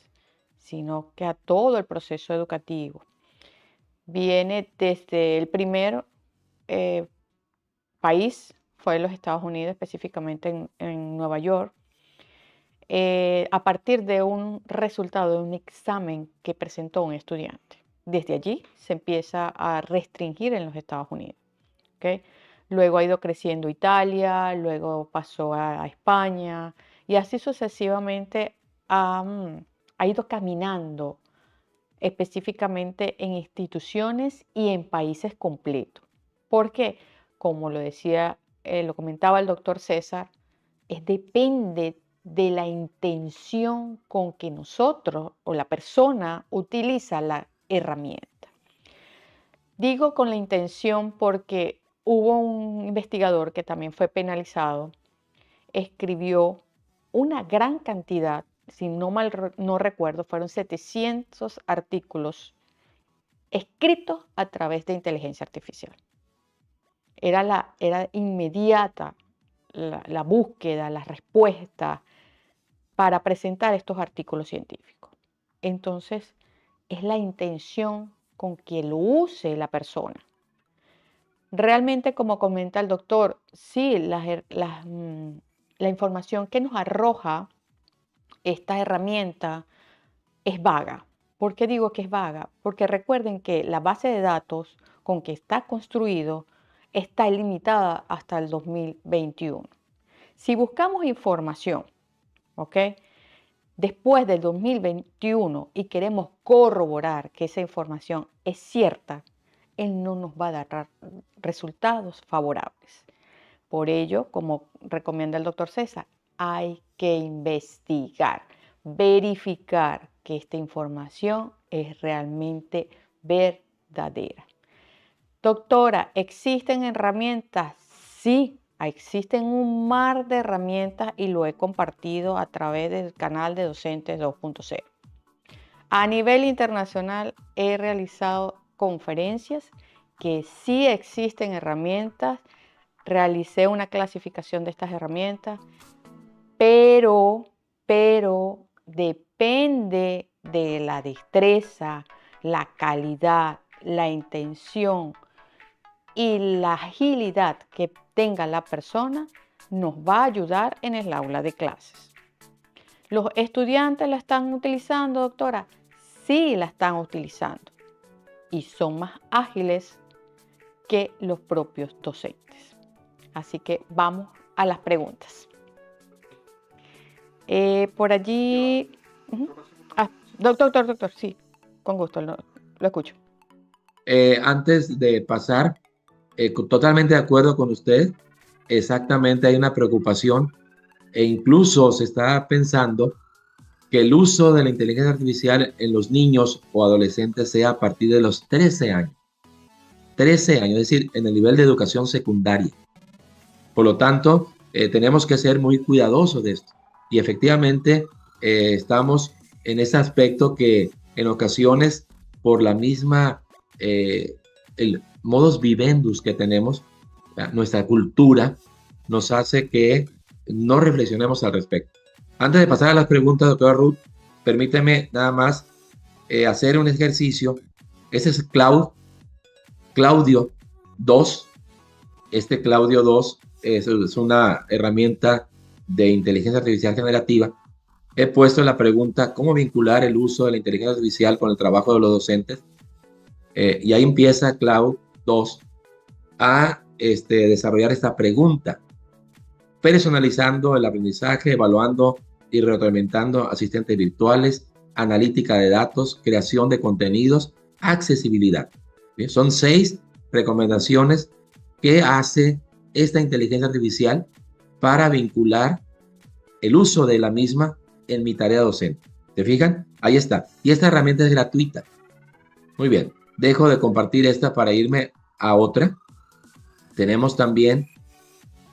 sino que a todo el proceso educativo. Viene desde el primer país, fue los Estados Unidos, específicamente en Nueva York, a partir de un resultado de un examen que presentó un estudiante. Desde allí se empieza a restringir en los Estados Unidos. ¿Okay? Luego ha ido creciendo Italia, luego pasó a España y así sucesivamente ha ido caminando específicamente en instituciones y en países completos. Porque, como lo decía, lo comentaba el doctor César, depende de la intención con que nosotros o la persona utiliza la herramienta. Digo con la intención porque hubo un investigador que también fue penalizado, escribió una gran cantidad, si no recuerdo, fueron 700 artículos escritos a través de inteligencia artificial. Era inmediata la búsqueda, la respuesta para presentar estos artículos científicos. Entonces, es la intención con que lo use la persona. Realmente, como comenta el doctor, sí, la información que nos arroja esta herramienta es vaga. ¿Por qué digo que es vaga? Porque recuerden que la base de datos con que está construido está limitada hasta el 2021. Si buscamos información, ¿ok?, después del 2021 y queremos corroborar que esa información es cierta, él no nos va a dar resultados favorables. Por ello, como recomienda el doctor César, hay que investigar, verificar que esta información es realmente verdadera. Doctora, ¿existen herramientas? Sí, existen un mar de herramientas y lo he compartido a través del canal de Docentes 2.0. A nivel internacional he realizado conferencias que sí existen herramientas, realicé una clasificación de estas herramientas, pero depende de la destreza, la calidad, la intención y la agilidad que tenga la persona, nos va a ayudar en el aula de clases. ¿Los estudiantes la están utilizando, doctora? Sí, la están utilizando y son más ágiles que los propios docentes. Así que vamos a las preguntas. Por allí... Doctor, sí, con gusto, lo escucho. Antes de pasar, totalmente de acuerdo con usted. Exactamente, hay una preocupación e incluso se está pensando que el uso de la inteligencia artificial en los niños o adolescentes sea a partir de los 13 años. 13 años, es decir, en el nivel de educación secundaria. Por lo tanto, tenemos que ser muy cuidadosos de esto. Y efectivamente, estamos en ese aspecto que en ocasiones, por la misma, el modus vivendus que tenemos, nuestra cultura, nos hace que no reflexionemos al respecto. Antes de pasar a las preguntas, doctora Ruth, permíteme nada más hacer un ejercicio. Ese es Claudio 2. Este Claudio 2 es una herramienta de inteligencia artificial generativa. He puesto la pregunta, ¿cómo vincular el uso de la inteligencia artificial con el trabajo de los docentes? Y ahí empieza Claudio 2 a desarrollar esta pregunta, personalizando el aprendizaje, evaluando y retroalimentando asistentes virtuales, analítica de datos, creación de contenidos, accesibilidad. ¿Bien? Son 6 recomendaciones que hace esta inteligencia artificial para vincular el uso de la misma en mi tarea docente. ¿Te fijan? Ahí está. Y esta herramienta es gratuita. Muy bien. Dejo de compartir esta para irme a otra. Tenemos también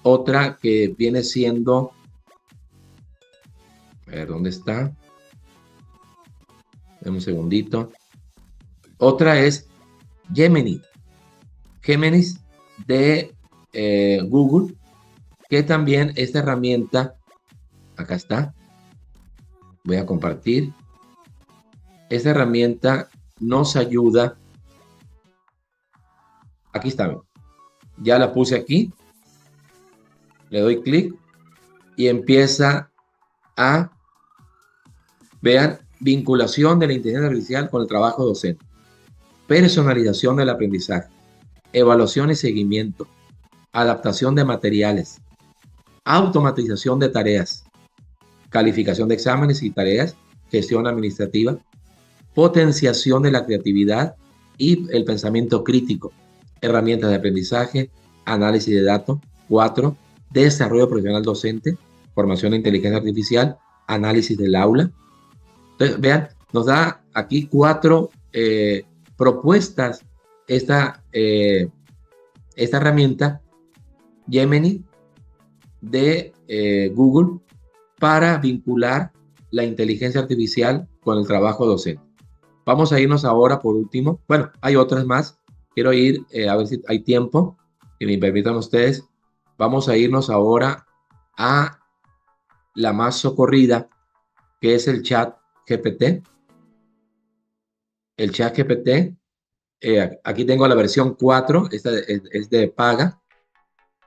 otra que viene siendo... A ver, ¿dónde está? Dame un segundito. Otra es Gemini. Gemini de Google, que también esta herramienta, acá está, voy a compartir. Esta herramienta nos ayuda. Aquí está. Ya la puse aquí. Le doy clic y empieza a, vean, vinculación de la inteligencia artificial con el trabajo docente, personalización del aprendizaje, evaluación y seguimiento, adaptación de materiales, automatización de tareas, calificación de exámenes y tareas, gestión administrativa, potenciación de la creatividad y el pensamiento crítico, herramientas de aprendizaje, análisis de datos. 4, desarrollo profesional docente, formación de inteligencia artificial, análisis del aula. Entonces, vean, nos da aquí 4 propuestas esta herramienta Gemini de Google para vincular la inteligencia artificial con el trabajo docente. Vamos a irnos ahora por último. Bueno, hay otras más. Quiero ir a ver si hay tiempo, que me permitan ustedes. Vamos a irnos ahora a la más socorrida, que es el chat GPT. El chat GPT, aquí tengo la versión 4, esta es de paga.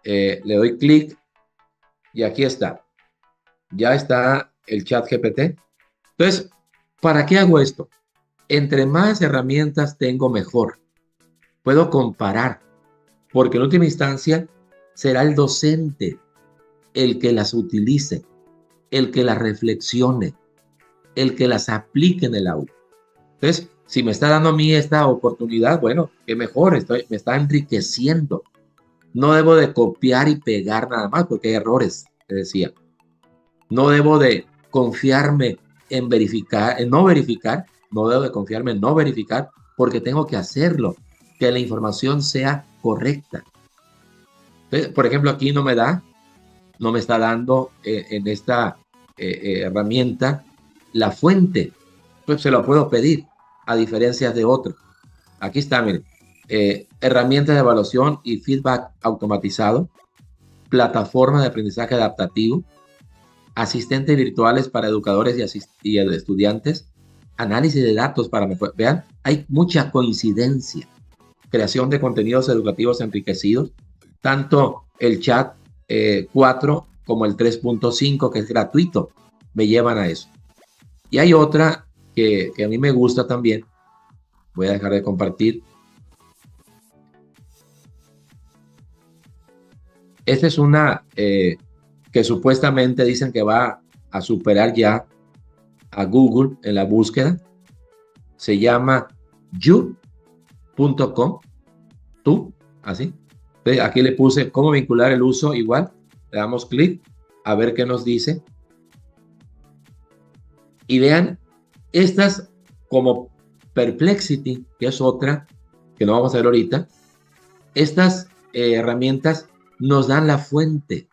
Le doy clic y aquí está. Ya está el chat GPT. Entonces, ¿para qué hago esto? Entre más herramientas tengo, mejor. Puedo comparar, porque en última instancia será el docente el que las utilice, el que las reflexione, el que las aplique en el aula. Entonces, si me está dando a mí esta oportunidad, bueno, qué mejor, me está enriqueciendo. No debo de copiar y pegar nada más, porque hay errores, te decía. No debo de confiarme en verificar, no debo de confiarme en no verificar, porque tengo que hacerlo, que la información sea correcta. Entonces, por ejemplo, aquí no me está dando en esta herramienta la fuente. Pues se lo puedo pedir, a diferencia de otros. Aquí está, miren, herramientas de evaluación y feedback automatizado, plataforma de aprendizaje adaptativo, asistentes virtuales para educadores y estudiantes, análisis de datos para mejor. Vean, hay mucha coincidencia. Creación de contenidos educativos enriquecidos, tanto el chat 4 como el 3.5, que es gratuito, me llevan a eso. Y hay otra que a mí me gusta también. Voy a dejar de compartir. Esta es una que supuestamente dicen que va a superar ya a Google en la búsqueda. Se llama you.com. Tú, así. Entonces, aquí le puse cómo vincular el uso igual. Le damos clic a ver qué nos dice. Y vean, estas como Perplexity, que es otra que no vamos a ver ahorita, estas herramientas nos dan la fuente.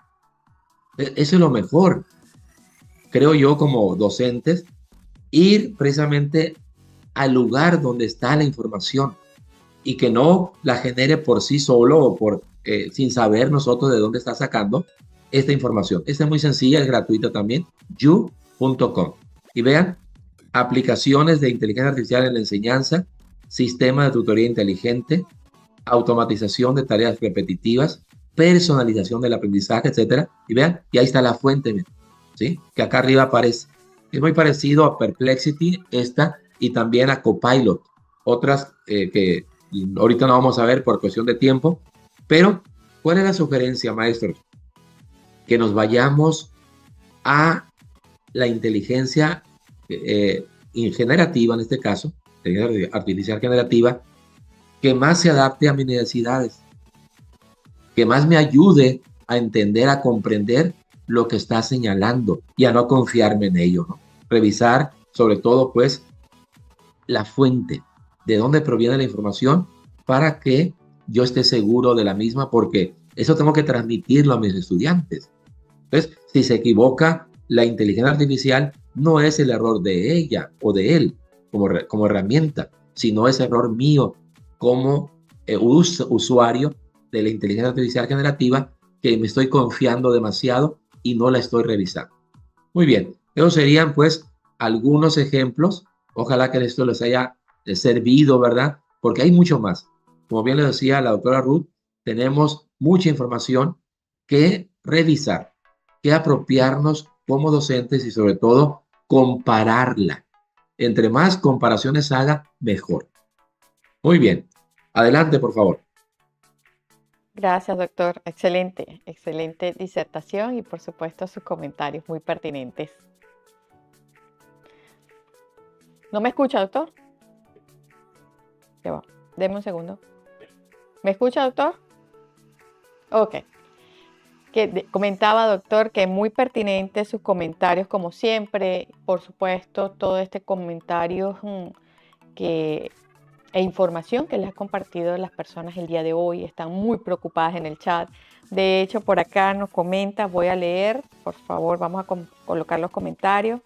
Eso es lo mejor, creo yo, como docentes, ir precisamente al lugar donde está la información y que no la genere por sí solo o sin saber nosotros de dónde está sacando esta información. Esta es muy sencilla, es gratuita también, you.com. Y vean, aplicaciones de inteligencia artificial en la enseñanza, sistema de tutoría inteligente, automatización de tareas repetitivas, personalización del aprendizaje, etcétera. Y vean, y ahí está la fuente, ¿sí? Que acá arriba aparece. Es muy parecido a Perplexity, esta, y también a Copilot. Otras que ahorita no vamos a ver por cuestión de tiempo. Pero, ¿cuál es la sugerencia, maestros? Que nos vayamos a la inteligencia generativa, en este caso, inteligencia artificial generativa, que más se adapte a mis necesidades, que más me ayude a entender, a comprender lo que está señalando y a no confiarme en ello, ¿no? Revisar sobre todo pues la fuente, de dónde proviene la información para que yo esté seguro de la misma, porque eso tengo que transmitirlo a mis estudiantes. Entonces, si se equivoca la inteligencia artificial, no es el error de ella o de él como herramienta, sino es error mío como usuario de la inteligencia artificial generativa, que me estoy confiando demasiado y no la estoy revisando. Muy bien, esos serían pues algunos ejemplos. Ojalá que esto les haya servido, ¿verdad? Porque hay mucho más. Como bien le decía la doctora Ruth, tenemos mucha información que revisar, que apropiarnos como docentes y sobre todo compararla. Entre más comparaciones haga, mejor. Muy bien. Adelante, por favor. Gracias, doctor. Excelente, excelente disertación y por supuesto sus comentarios muy pertinentes. ¿No me escucha, doctor? Ya va. Deme un segundo. ¿Me escucha, doctor? Ok. Comentaba, doctor, que muy pertinentes sus comentarios, como siempre. Por supuesto, todo este comentario e información que les ha compartido las personas el día de hoy. Están muy preocupadas en el chat. De hecho, por acá nos comenta, voy a leer, por favor, vamos a colocar los comentarios.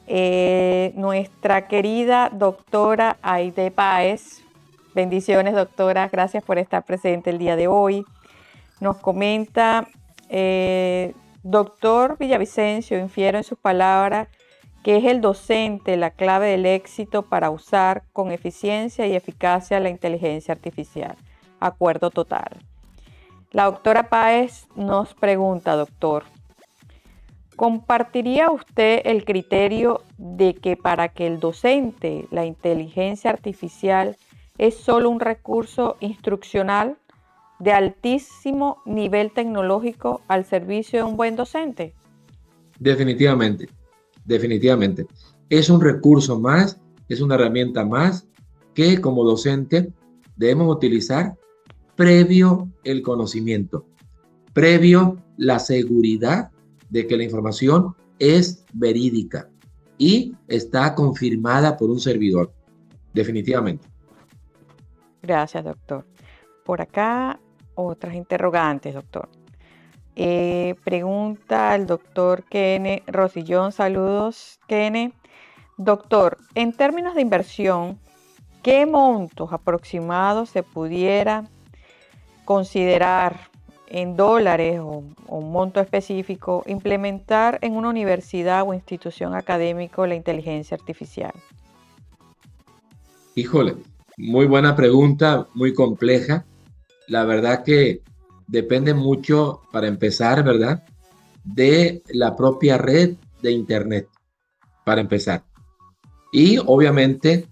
Nuestra querida doctora Aide Páez, bendiciones, doctora, gracias por estar presente el día de hoy. Nos comenta, doctor Villavicencio, infiero en sus palabras que es el docente la clave del éxito para usar con eficiencia y eficacia la inteligencia artificial. Acuerdo total. La doctora Páez nos pregunta, doctor, ¿compartiría usted el criterio de que para que el docente, la inteligencia artificial es solo un recurso instruccional de altísimo nivel tecnológico al servicio de un buen docente? Definitivamente, definitivamente. Es un recurso más, es una herramienta más que como docente debemos utilizar previo el conocimiento, previo la seguridad de que la información es verídica y está confirmada por un servidor. Definitivamente. Gracias, doctor. Por acá, otras interrogantes, doctor. Pregunta el doctor Kene Rosillón. Saludos, Kene. Doctor, en términos de inversión, ¿qué montos aproximados se pudiera considerar en dólares o un monto específico implementar en una universidad o institución académica la inteligencia artificial? Híjole, muy buena pregunta, muy compleja. La verdad que depende mucho, para empezar, ¿verdad?, de la propia red de Internet, para empezar. Y obviamente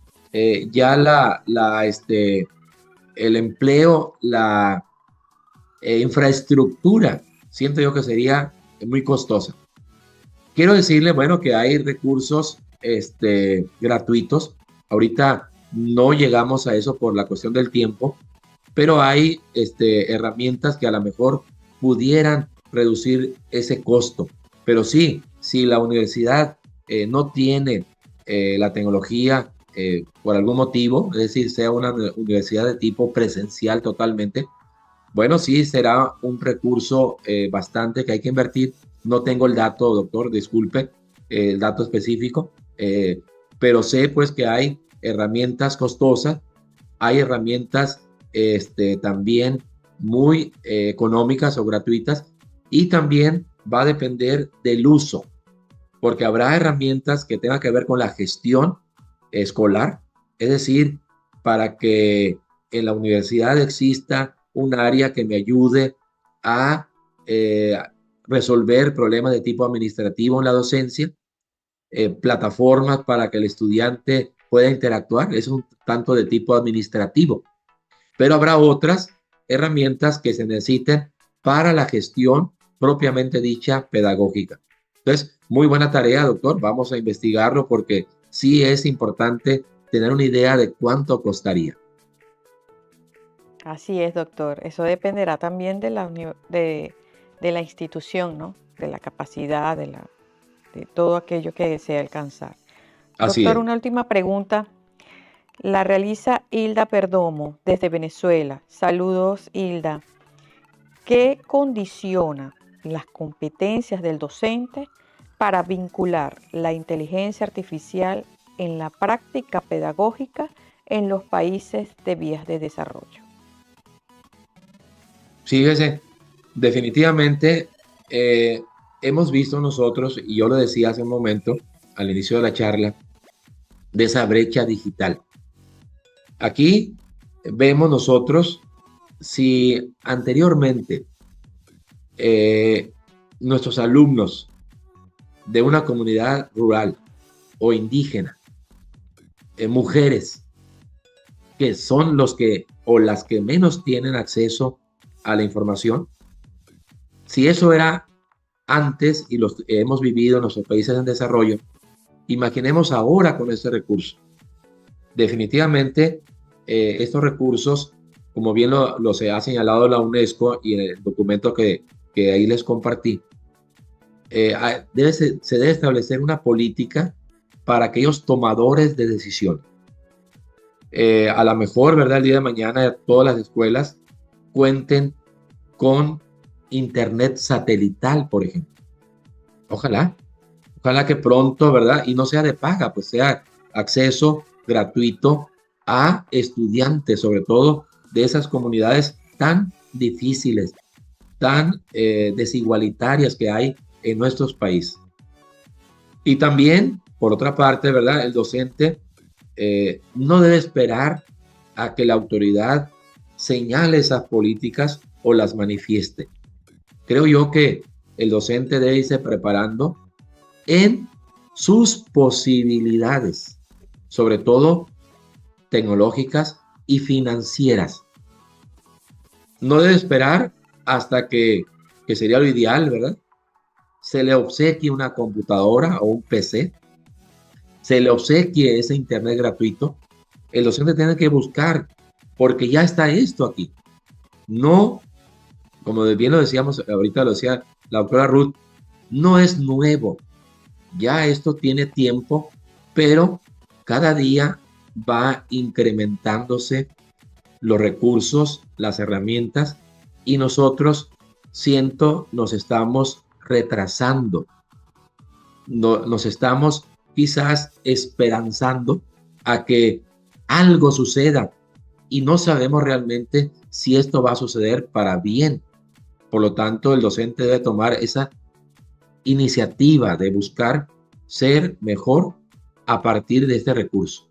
ya el empleo, la infraestructura, siento yo que sería muy costosa. Quiero decirle, bueno, que hay recursos gratuitos. Ahorita no llegamos a eso por la cuestión del tiempo, pero hay herramientas que a lo mejor pudieran reducir ese costo. Pero sí, si la universidad no tiene la tecnología por algún motivo, es decir, sea una universidad de tipo presencial totalmente, bueno, sí será un recurso bastante que hay que invertir. No tengo el dato, doctor, disculpe, el dato específico, pero sé pues que hay herramientas costosas, hay herramientas también muy económicas o gratuitas, y también va a depender del uso, porque habrá herramientas que tengan que ver con la gestión escolar, es decir, para que en la universidad exista un área que me ayude a resolver problemas de tipo administrativo en la docencia, plataformas para que el estudiante pueda interactuar, es un tanto de tipo administrativo, pero habrá otras herramientas que se necesiten para la gestión propiamente dicha pedagógica. Entonces, muy buena tarea, doctor, vamos a investigarlo porque sí es importante tener una idea de cuánto costaría. Así es, doctor. Eso dependerá también de la institución, ¿no? de la capacidad, de todo aquello que desea alcanzar. Así Doctor, es. una última pregunta. La realiza Hilda Perdomo desde Venezuela. Saludos, Hilda. ¿Qué condiciona las competencias del docente para vincular la inteligencia artificial en la práctica pedagógica en los países de vías de desarrollo? Fíjese, definitivamente hemos visto nosotros, y yo lo decía hace un momento, al inicio de la charla, de esa brecha digital. Aquí vemos nosotros si anteriormente nuestros alumnos de una comunidad rural o indígena, mujeres, que son los que o las que menos tienen acceso a la información, si eso era antes y los hemos vivido en nuestros países en desarrollo, imaginemos ahora con este recurso. Definitivamente, estos recursos, como bien lo se ha señalado la UNESCO y en el documento que ahí les compartí, se debe establecer una política para aquellos tomadores de decisión. A lo mejor, ¿verdad? El día de mañana todas las escuelas cuenten con internet satelital, por ejemplo. Ojalá que pronto, ¿verdad? Y no sea de paga, pues sea acceso gratuito a estudiantes, sobre todo de esas comunidades tan difíciles, tan desigualitarias que hay en nuestros países. Y también, por otra parte, ¿verdad? El docente no debe esperar a que la autoridad señale esas políticas o las manifieste. Creo yo que el docente debe irse preparando en sus posibilidades, sobre todo tecnológicas y financieras. No debe esperar hasta que sería lo ideal, ¿verdad? Se le obsequie una computadora o un PC, se le obsequie ese internet gratuito. El docente tiene que buscar, porque ya está esto aquí. No, como bien lo decíamos, ahorita lo decía la doctora Ruth, no es nuevo. Ya esto tiene tiempo, pero cada día va incrementándose los recursos, las herramientas, y nosotros, nos estamos retrasando. Nos estamos quizás esperanzando a que algo suceda y no sabemos realmente si esto va a suceder para bien. Por lo tanto, el docente debe tomar esa iniciativa de buscar ser mejor a partir de este recurso.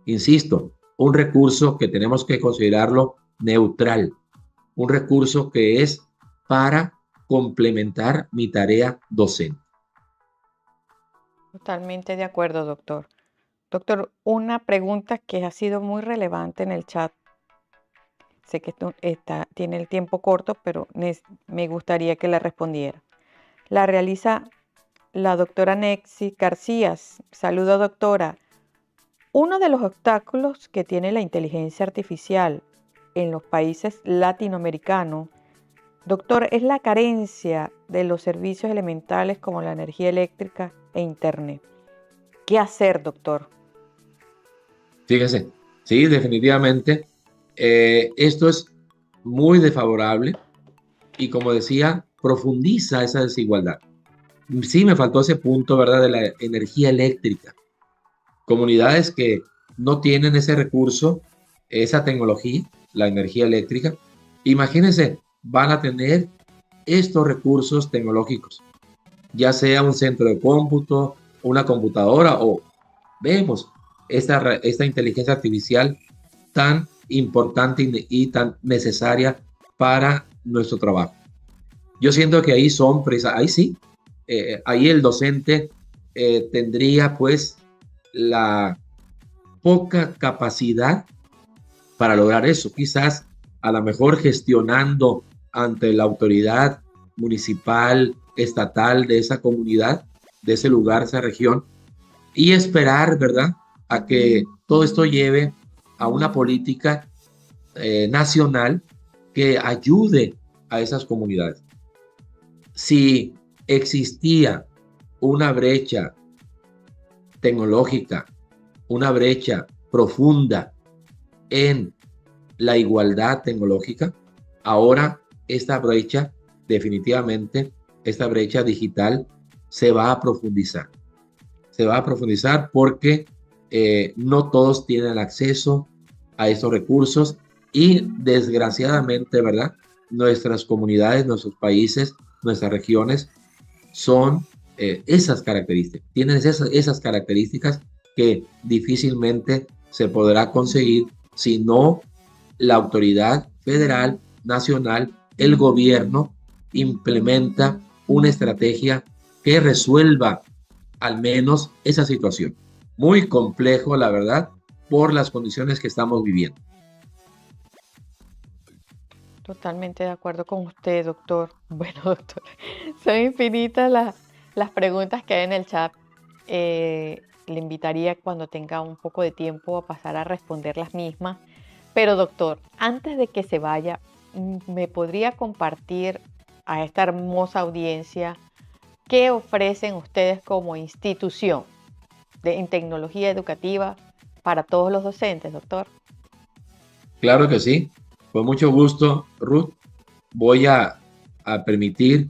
Insisto, un recurso que tenemos que considerarlo neutral, un recurso que es para complementar mi tarea docente. Totalmente de acuerdo, doctor. Doctor, una pregunta que ha sido muy relevante en el chat. Sé que tiene el tiempo corto, pero me gustaría que la respondiera. La realiza la doctora Nexi García. Saludo, doctora. Uno de los obstáculos que tiene la inteligencia artificial en los países latinoamericanos, doctor, es la carencia de los servicios elementales como la energía eléctrica e internet. ¿Qué hacer, doctor? Fíjese, sí, definitivamente, esto es muy desfavorable y, como decía, profundiza esa desigualdad. Sí, me faltó ese punto, ¿verdad?, de la energía eléctrica. Comunidades que no tienen ese recurso, esa tecnología, la energía eléctrica, imagínense, van a tener estos recursos tecnológicos, ya sea un centro de cómputo, una computadora, o vemos esta inteligencia artificial tan importante y tan necesaria para nuestro trabajo. Yo siento que ahí sí, ahí el docente tendría pues la poca capacidad para lograr eso, quizás a lo mejor gestionando ante la autoridad municipal, estatal de esa comunidad, de ese lugar, esa región, y esperar, ¿verdad?, a que todo esto lleve a una política nacional que ayude a esas comunidades. Si existía una brecha tecnológica, una brecha profunda en la igualdad tecnológica. Ahora esta brecha, definitivamente, esta brecha digital se va a profundizar. Se va a profundizar porque no todos tienen acceso a estos recursos y desgraciadamente, ¿verdad? Nuestras comunidades, nuestros países, nuestras regiones son esas características, tienen esas características que difícilmente se podrá conseguir si no la autoridad federal, nacional, el gobierno implementa una estrategia que resuelva al menos esa situación. Muy complejo, la verdad, por las condiciones que estamos viviendo. Totalmente de acuerdo con usted, doctor. Bueno, doctor, son infinitas las preguntas que hay en el chat. Le invitaría cuando tenga un poco de tiempo a pasar a responder las mismas. Pero, doctor, antes de que se vaya, ¿me podría compartir a esta hermosa audiencia qué ofrecen ustedes como institución en tecnología educativa para todos los docentes, doctor? Claro que sí. Con mucho gusto, Ruth. Voy a permitir,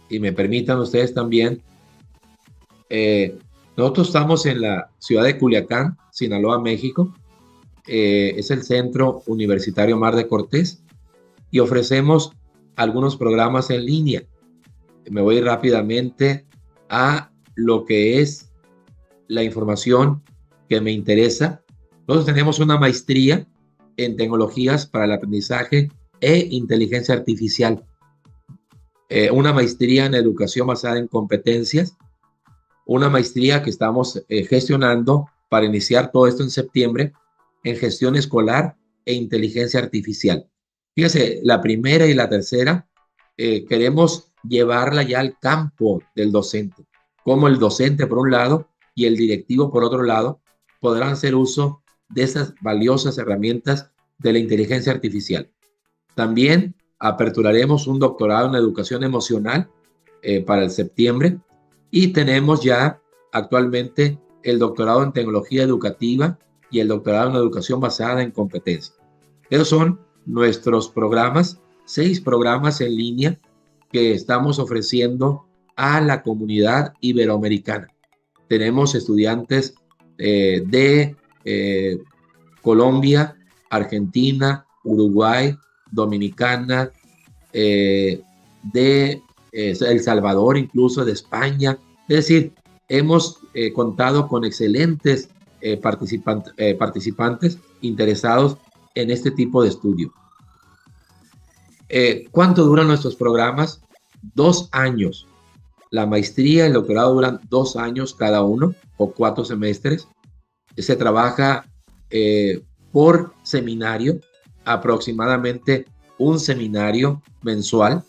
y me permitan ustedes también, nosotros estamos en la ciudad de Culiacán, Sinaloa, México. Es el Centro Universitario Mar de Cortés y ofrecemos algunos programas en línea. Me voy rápidamente a lo que es la información que me interesa. Nosotros tenemos una maestría en tecnologías para el aprendizaje e inteligencia artificial, una maestría en educación basada en competencias, una maestría que estamos gestionando para iniciar todo esto en septiembre en gestión escolar e inteligencia artificial. Fíjese, la primera y la tercera queremos llevarla ya al campo del docente, como el docente por un lado y el directivo por otro lado podrán hacer uso de esas valiosas herramientas de la inteligencia artificial. También aperturaremos un doctorado en educación emocional para el septiembre y tenemos ya actualmente el doctorado en tecnología educativa y el doctorado en educación basada en competencia. Esos son nuestros programas, 6 programas en línea que estamos ofreciendo a la comunidad iberoamericana. Tenemos estudiantes de Colombia, Argentina, Uruguay, Dominicana, de El Salvador, incluso de España. Es decir, hemos contado con excelentes participantes interesados en este tipo de estudio. ¿Cuánto duran nuestros programas? 2 años. La maestría y el doctorado duran 2 años cada uno o 4 semestres. Se trabaja por seminario, aproximadamente un seminario mensual.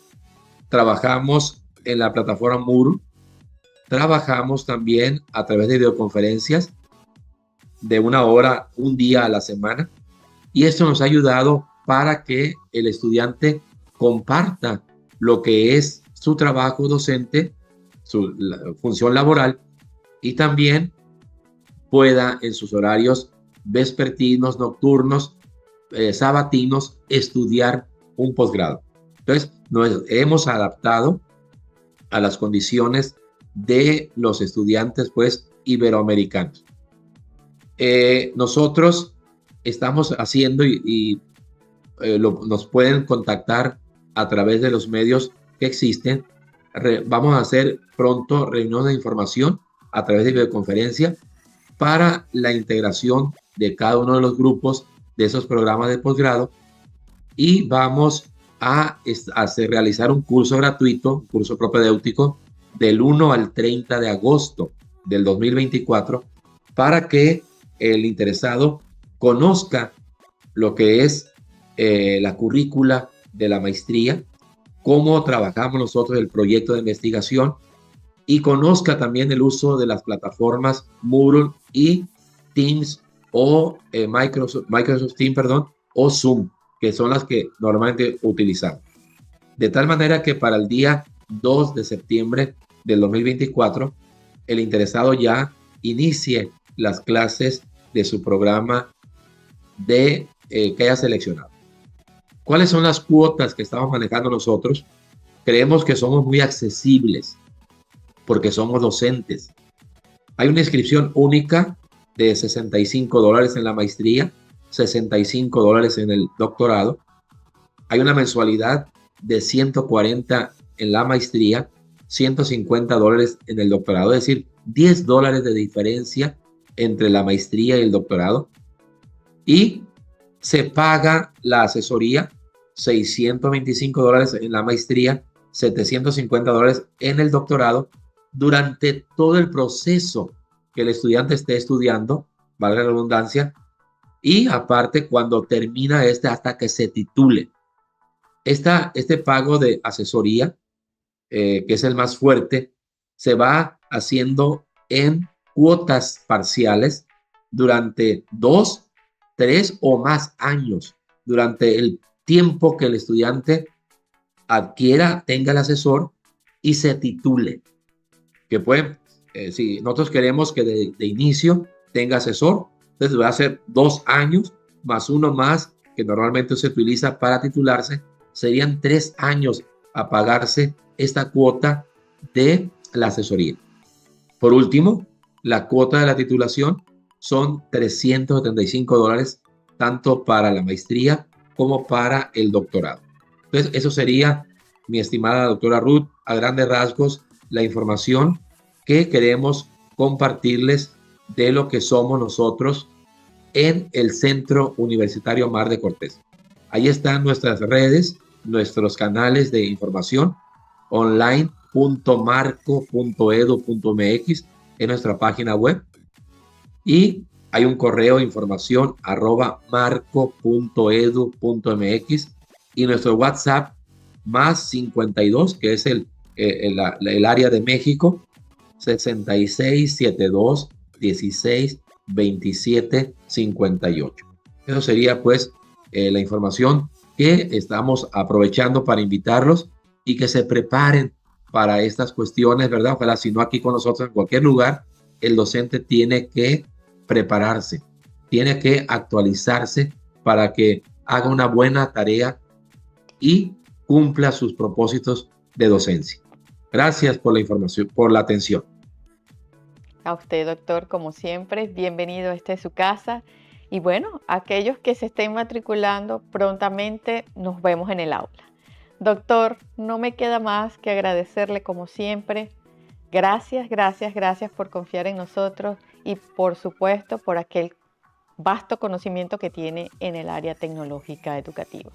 Trabajamos en la plataforma Moodle. Trabajamos también a través de videoconferencias de 1 hora, un día a la semana. Y esto nos ha ayudado para que el estudiante comparta lo que es su trabajo docente, su función laboral, y también pueda en sus horarios vespertinos, nocturnos, sabatinos, estudiar un posgrado. Entonces, nos hemos adaptado a las condiciones de los estudiantes, pues, iberoamericanos. Nosotros estamos haciendo nos pueden contactar a través de los medios que existen. Vamos a hacer pronto reuniones de información a través de videoconferencia para la integración de cada uno de los grupos de esos programas de posgrado y vamos a realizar un curso gratuito, un curso propedéutico del 1 al 30 de agosto del 2024 para que el interesado conozca lo que es la currícula de la maestría, cómo trabajamos nosotros el proyecto de investigación y conozca también el uso de las plataformas Moodle y Teams o Microsoft Teams, o Zoom, que son las que normalmente utilizamos. De tal manera que para el día 2 de septiembre del 2024, el interesado ya inicie las clases de su programa que haya seleccionado. ¿Cuáles son las cuotas que estamos manejando nosotros? Creemos que somos muy accesibles porque somos docentes. Hay una inscripción única de $65 en la maestría, $65 en el doctorado. Hay una mensualidad de 140 en la maestría, $150 en el doctorado, es decir, $10 de diferencia entre la maestría y el doctorado. Y se paga la asesoría, $625 en la maestría, $750 en el doctorado, durante todo el proceso que el estudiante esté estudiando, valga la redundancia, y aparte cuando termina hasta que se titule. Este pago de asesoría, que es el más fuerte, se va haciendo en cuotas parciales durante 2, 3 o más años, durante el tiempo que el estudiante adquiera, tenga el asesor y se titule. Que puede, si nosotros queremos que de inicio tenga asesor, entonces va a ser 2 años más uno más que normalmente se utiliza para titularse, serían 3 años a pagarse esta cuota de la asesoría. Por último, la cuota de la titulación son $375, tanto para la maestría como para el doctorado. Entonces, eso sería, mi estimada doctora Ruth, a grandes rasgos, la información que queremos compartirles de lo que somos nosotros en el Centro Universitario Mar de Cortés. Ahí están nuestras redes, nuestros canales de información, online.marco.edu.mx en nuestra página web, y hay un correo de información @marco.edu.mx y nuestro WhatsApp +52, que es el área de México, 6672 16 27 58. Eso sería pues la información que estamos aprovechando para invitarlos y que se preparen para estas cuestiones, ¿verdad? Ojalá, si no aquí con nosotros, en cualquier lugar, el docente tiene que prepararse, tiene que actualizarse para que haga una buena tarea y cumpla sus propósitos de docencia. Gracias por la información, por la atención. A usted, doctor, como siempre, bienvenido. Esta es su casa. Y bueno, aquellos que se estén matriculando, prontamente nos vemos en el aula. Doctor, no me queda más que agradecerle como siempre. Gracias, gracias, gracias por confiar en nosotros y por supuesto por aquel vasto conocimiento que tiene en el área tecnológica educativa.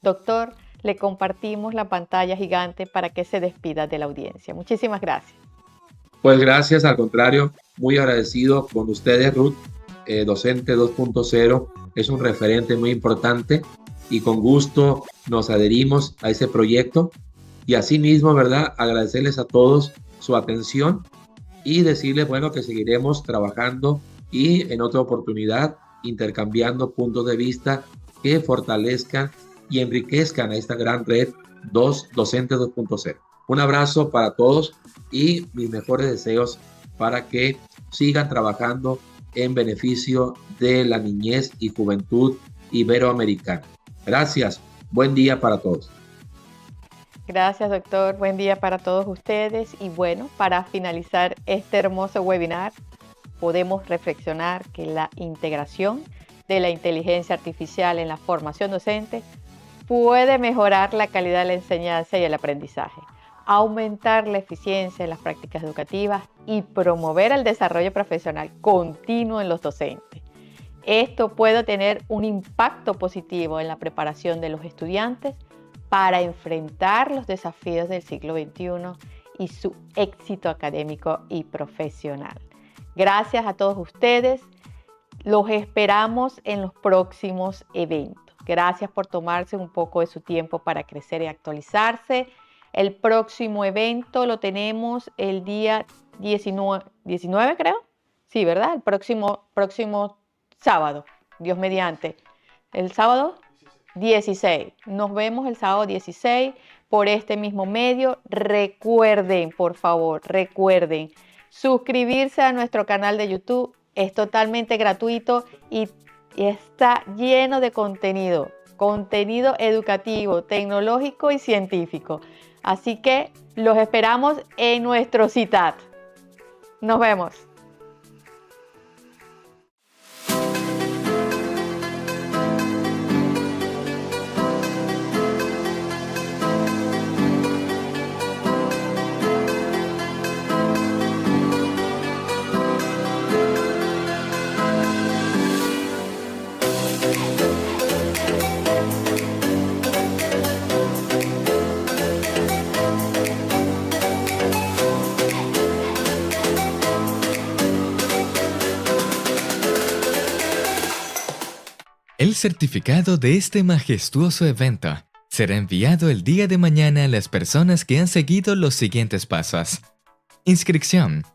Doctor, le compartimos la pantalla gigante para que se despida de la audiencia. Muchísimas gracias. Pues gracias, al contrario, muy agradecido con ustedes, Ruth. Docente 2.0 es un referente muy importante y con gusto nos adherimos a ese proyecto, y asimismo, ¿verdad?, agradecerles a todos su atención y decirles, bueno, que seguiremos trabajando y en otra oportunidad intercambiando puntos de vista que fortalezcan y enriquezcan a esta gran red Docente 2.0. Un abrazo para todos y mis mejores deseos para que sigan trabajando en beneficio de la niñez y juventud iberoamericana. Gracias. Buen día para todos. Gracias, doctor. Buen día para todos ustedes. Y bueno, para finalizar este hermoso webinar, podemos reflexionar que la integración de la inteligencia artificial en la formación docente puede mejorar la calidad de la enseñanza y el aprendizaje, aumentar la eficiencia en las prácticas educativas y promover el desarrollo profesional continuo en los docentes. Esto puede tener un impacto positivo en la preparación de los estudiantes para enfrentar los desafíos del siglo XXI y su éxito académico y profesional. Gracias a todos ustedes. Los esperamos en los próximos eventos. Gracias por tomarse un poco de su tiempo para crecer y actualizarse. El próximo evento lo tenemos el día 19 creo. Sí, ¿verdad? El próximo sábado, Dios mediante. ¿El sábado? 16. Nos vemos el sábado 16 por este mismo medio. Recuerden, por favor, recuerden suscribirse a nuestro canal de YouTube. Es totalmente gratuito y está lleno de contenido educativo, tecnológico y científico. Así que los esperamos en nuestro CITAD. Nos vemos. El certificado de este majestuoso evento será enviado el día de mañana a las personas que han seguido los siguientes pasos: inscripción,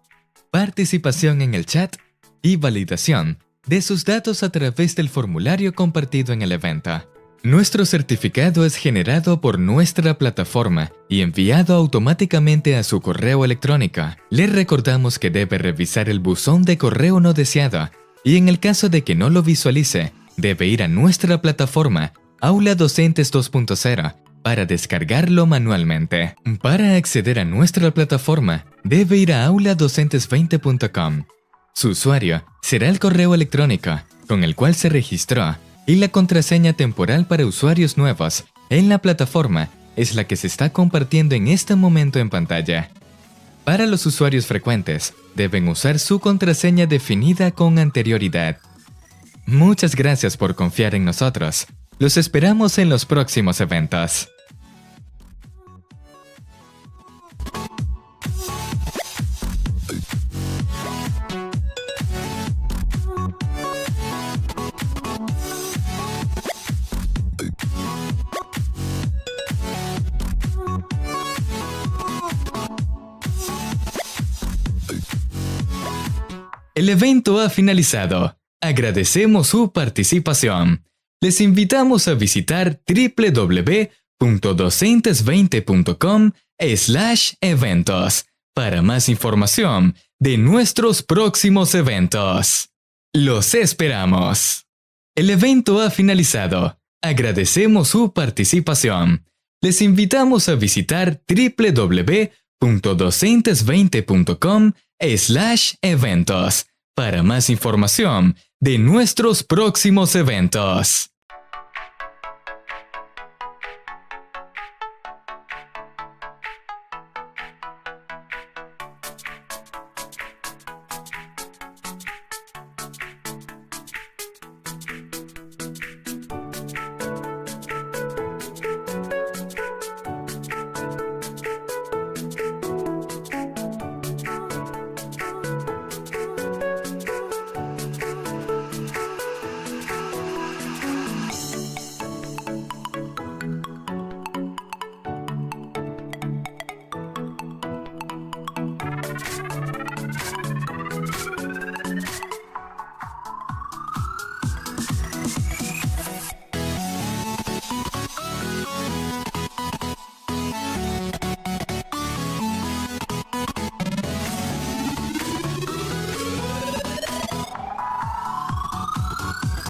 participación en el chat y validación de sus datos a través del formulario compartido en el evento. Nuestro certificado es generado por nuestra plataforma y enviado automáticamente a su correo electrónico. Les recordamos que debe revisar el buzón de correo no deseado y en el caso de que no lo visualice, debe ir a nuestra plataforma Aula Docentes 2.0 para descargarlo manualmente. Para acceder a nuestra plataforma, debe ir a auladocentes20.com. Su usuario será el correo electrónico con el cual se registró y la contraseña temporal para usuarios nuevos en la plataforma es la que se está compartiendo en este momento en pantalla. Para los usuarios frecuentes, deben usar su contraseña definida con anterioridad. Muchas gracias por confiar en nosotros. Los esperamos en los próximos eventos. El evento ha finalizado. Agradecemos su participación. Les invitamos a visitar www.docentes20.com/eventos para más información de nuestros próximos eventos. Los esperamos. El evento ha finalizado. Agradecemos su participación. Les invitamos a visitar www.docentes20.com/eventos para más información de nuestros próximos eventos.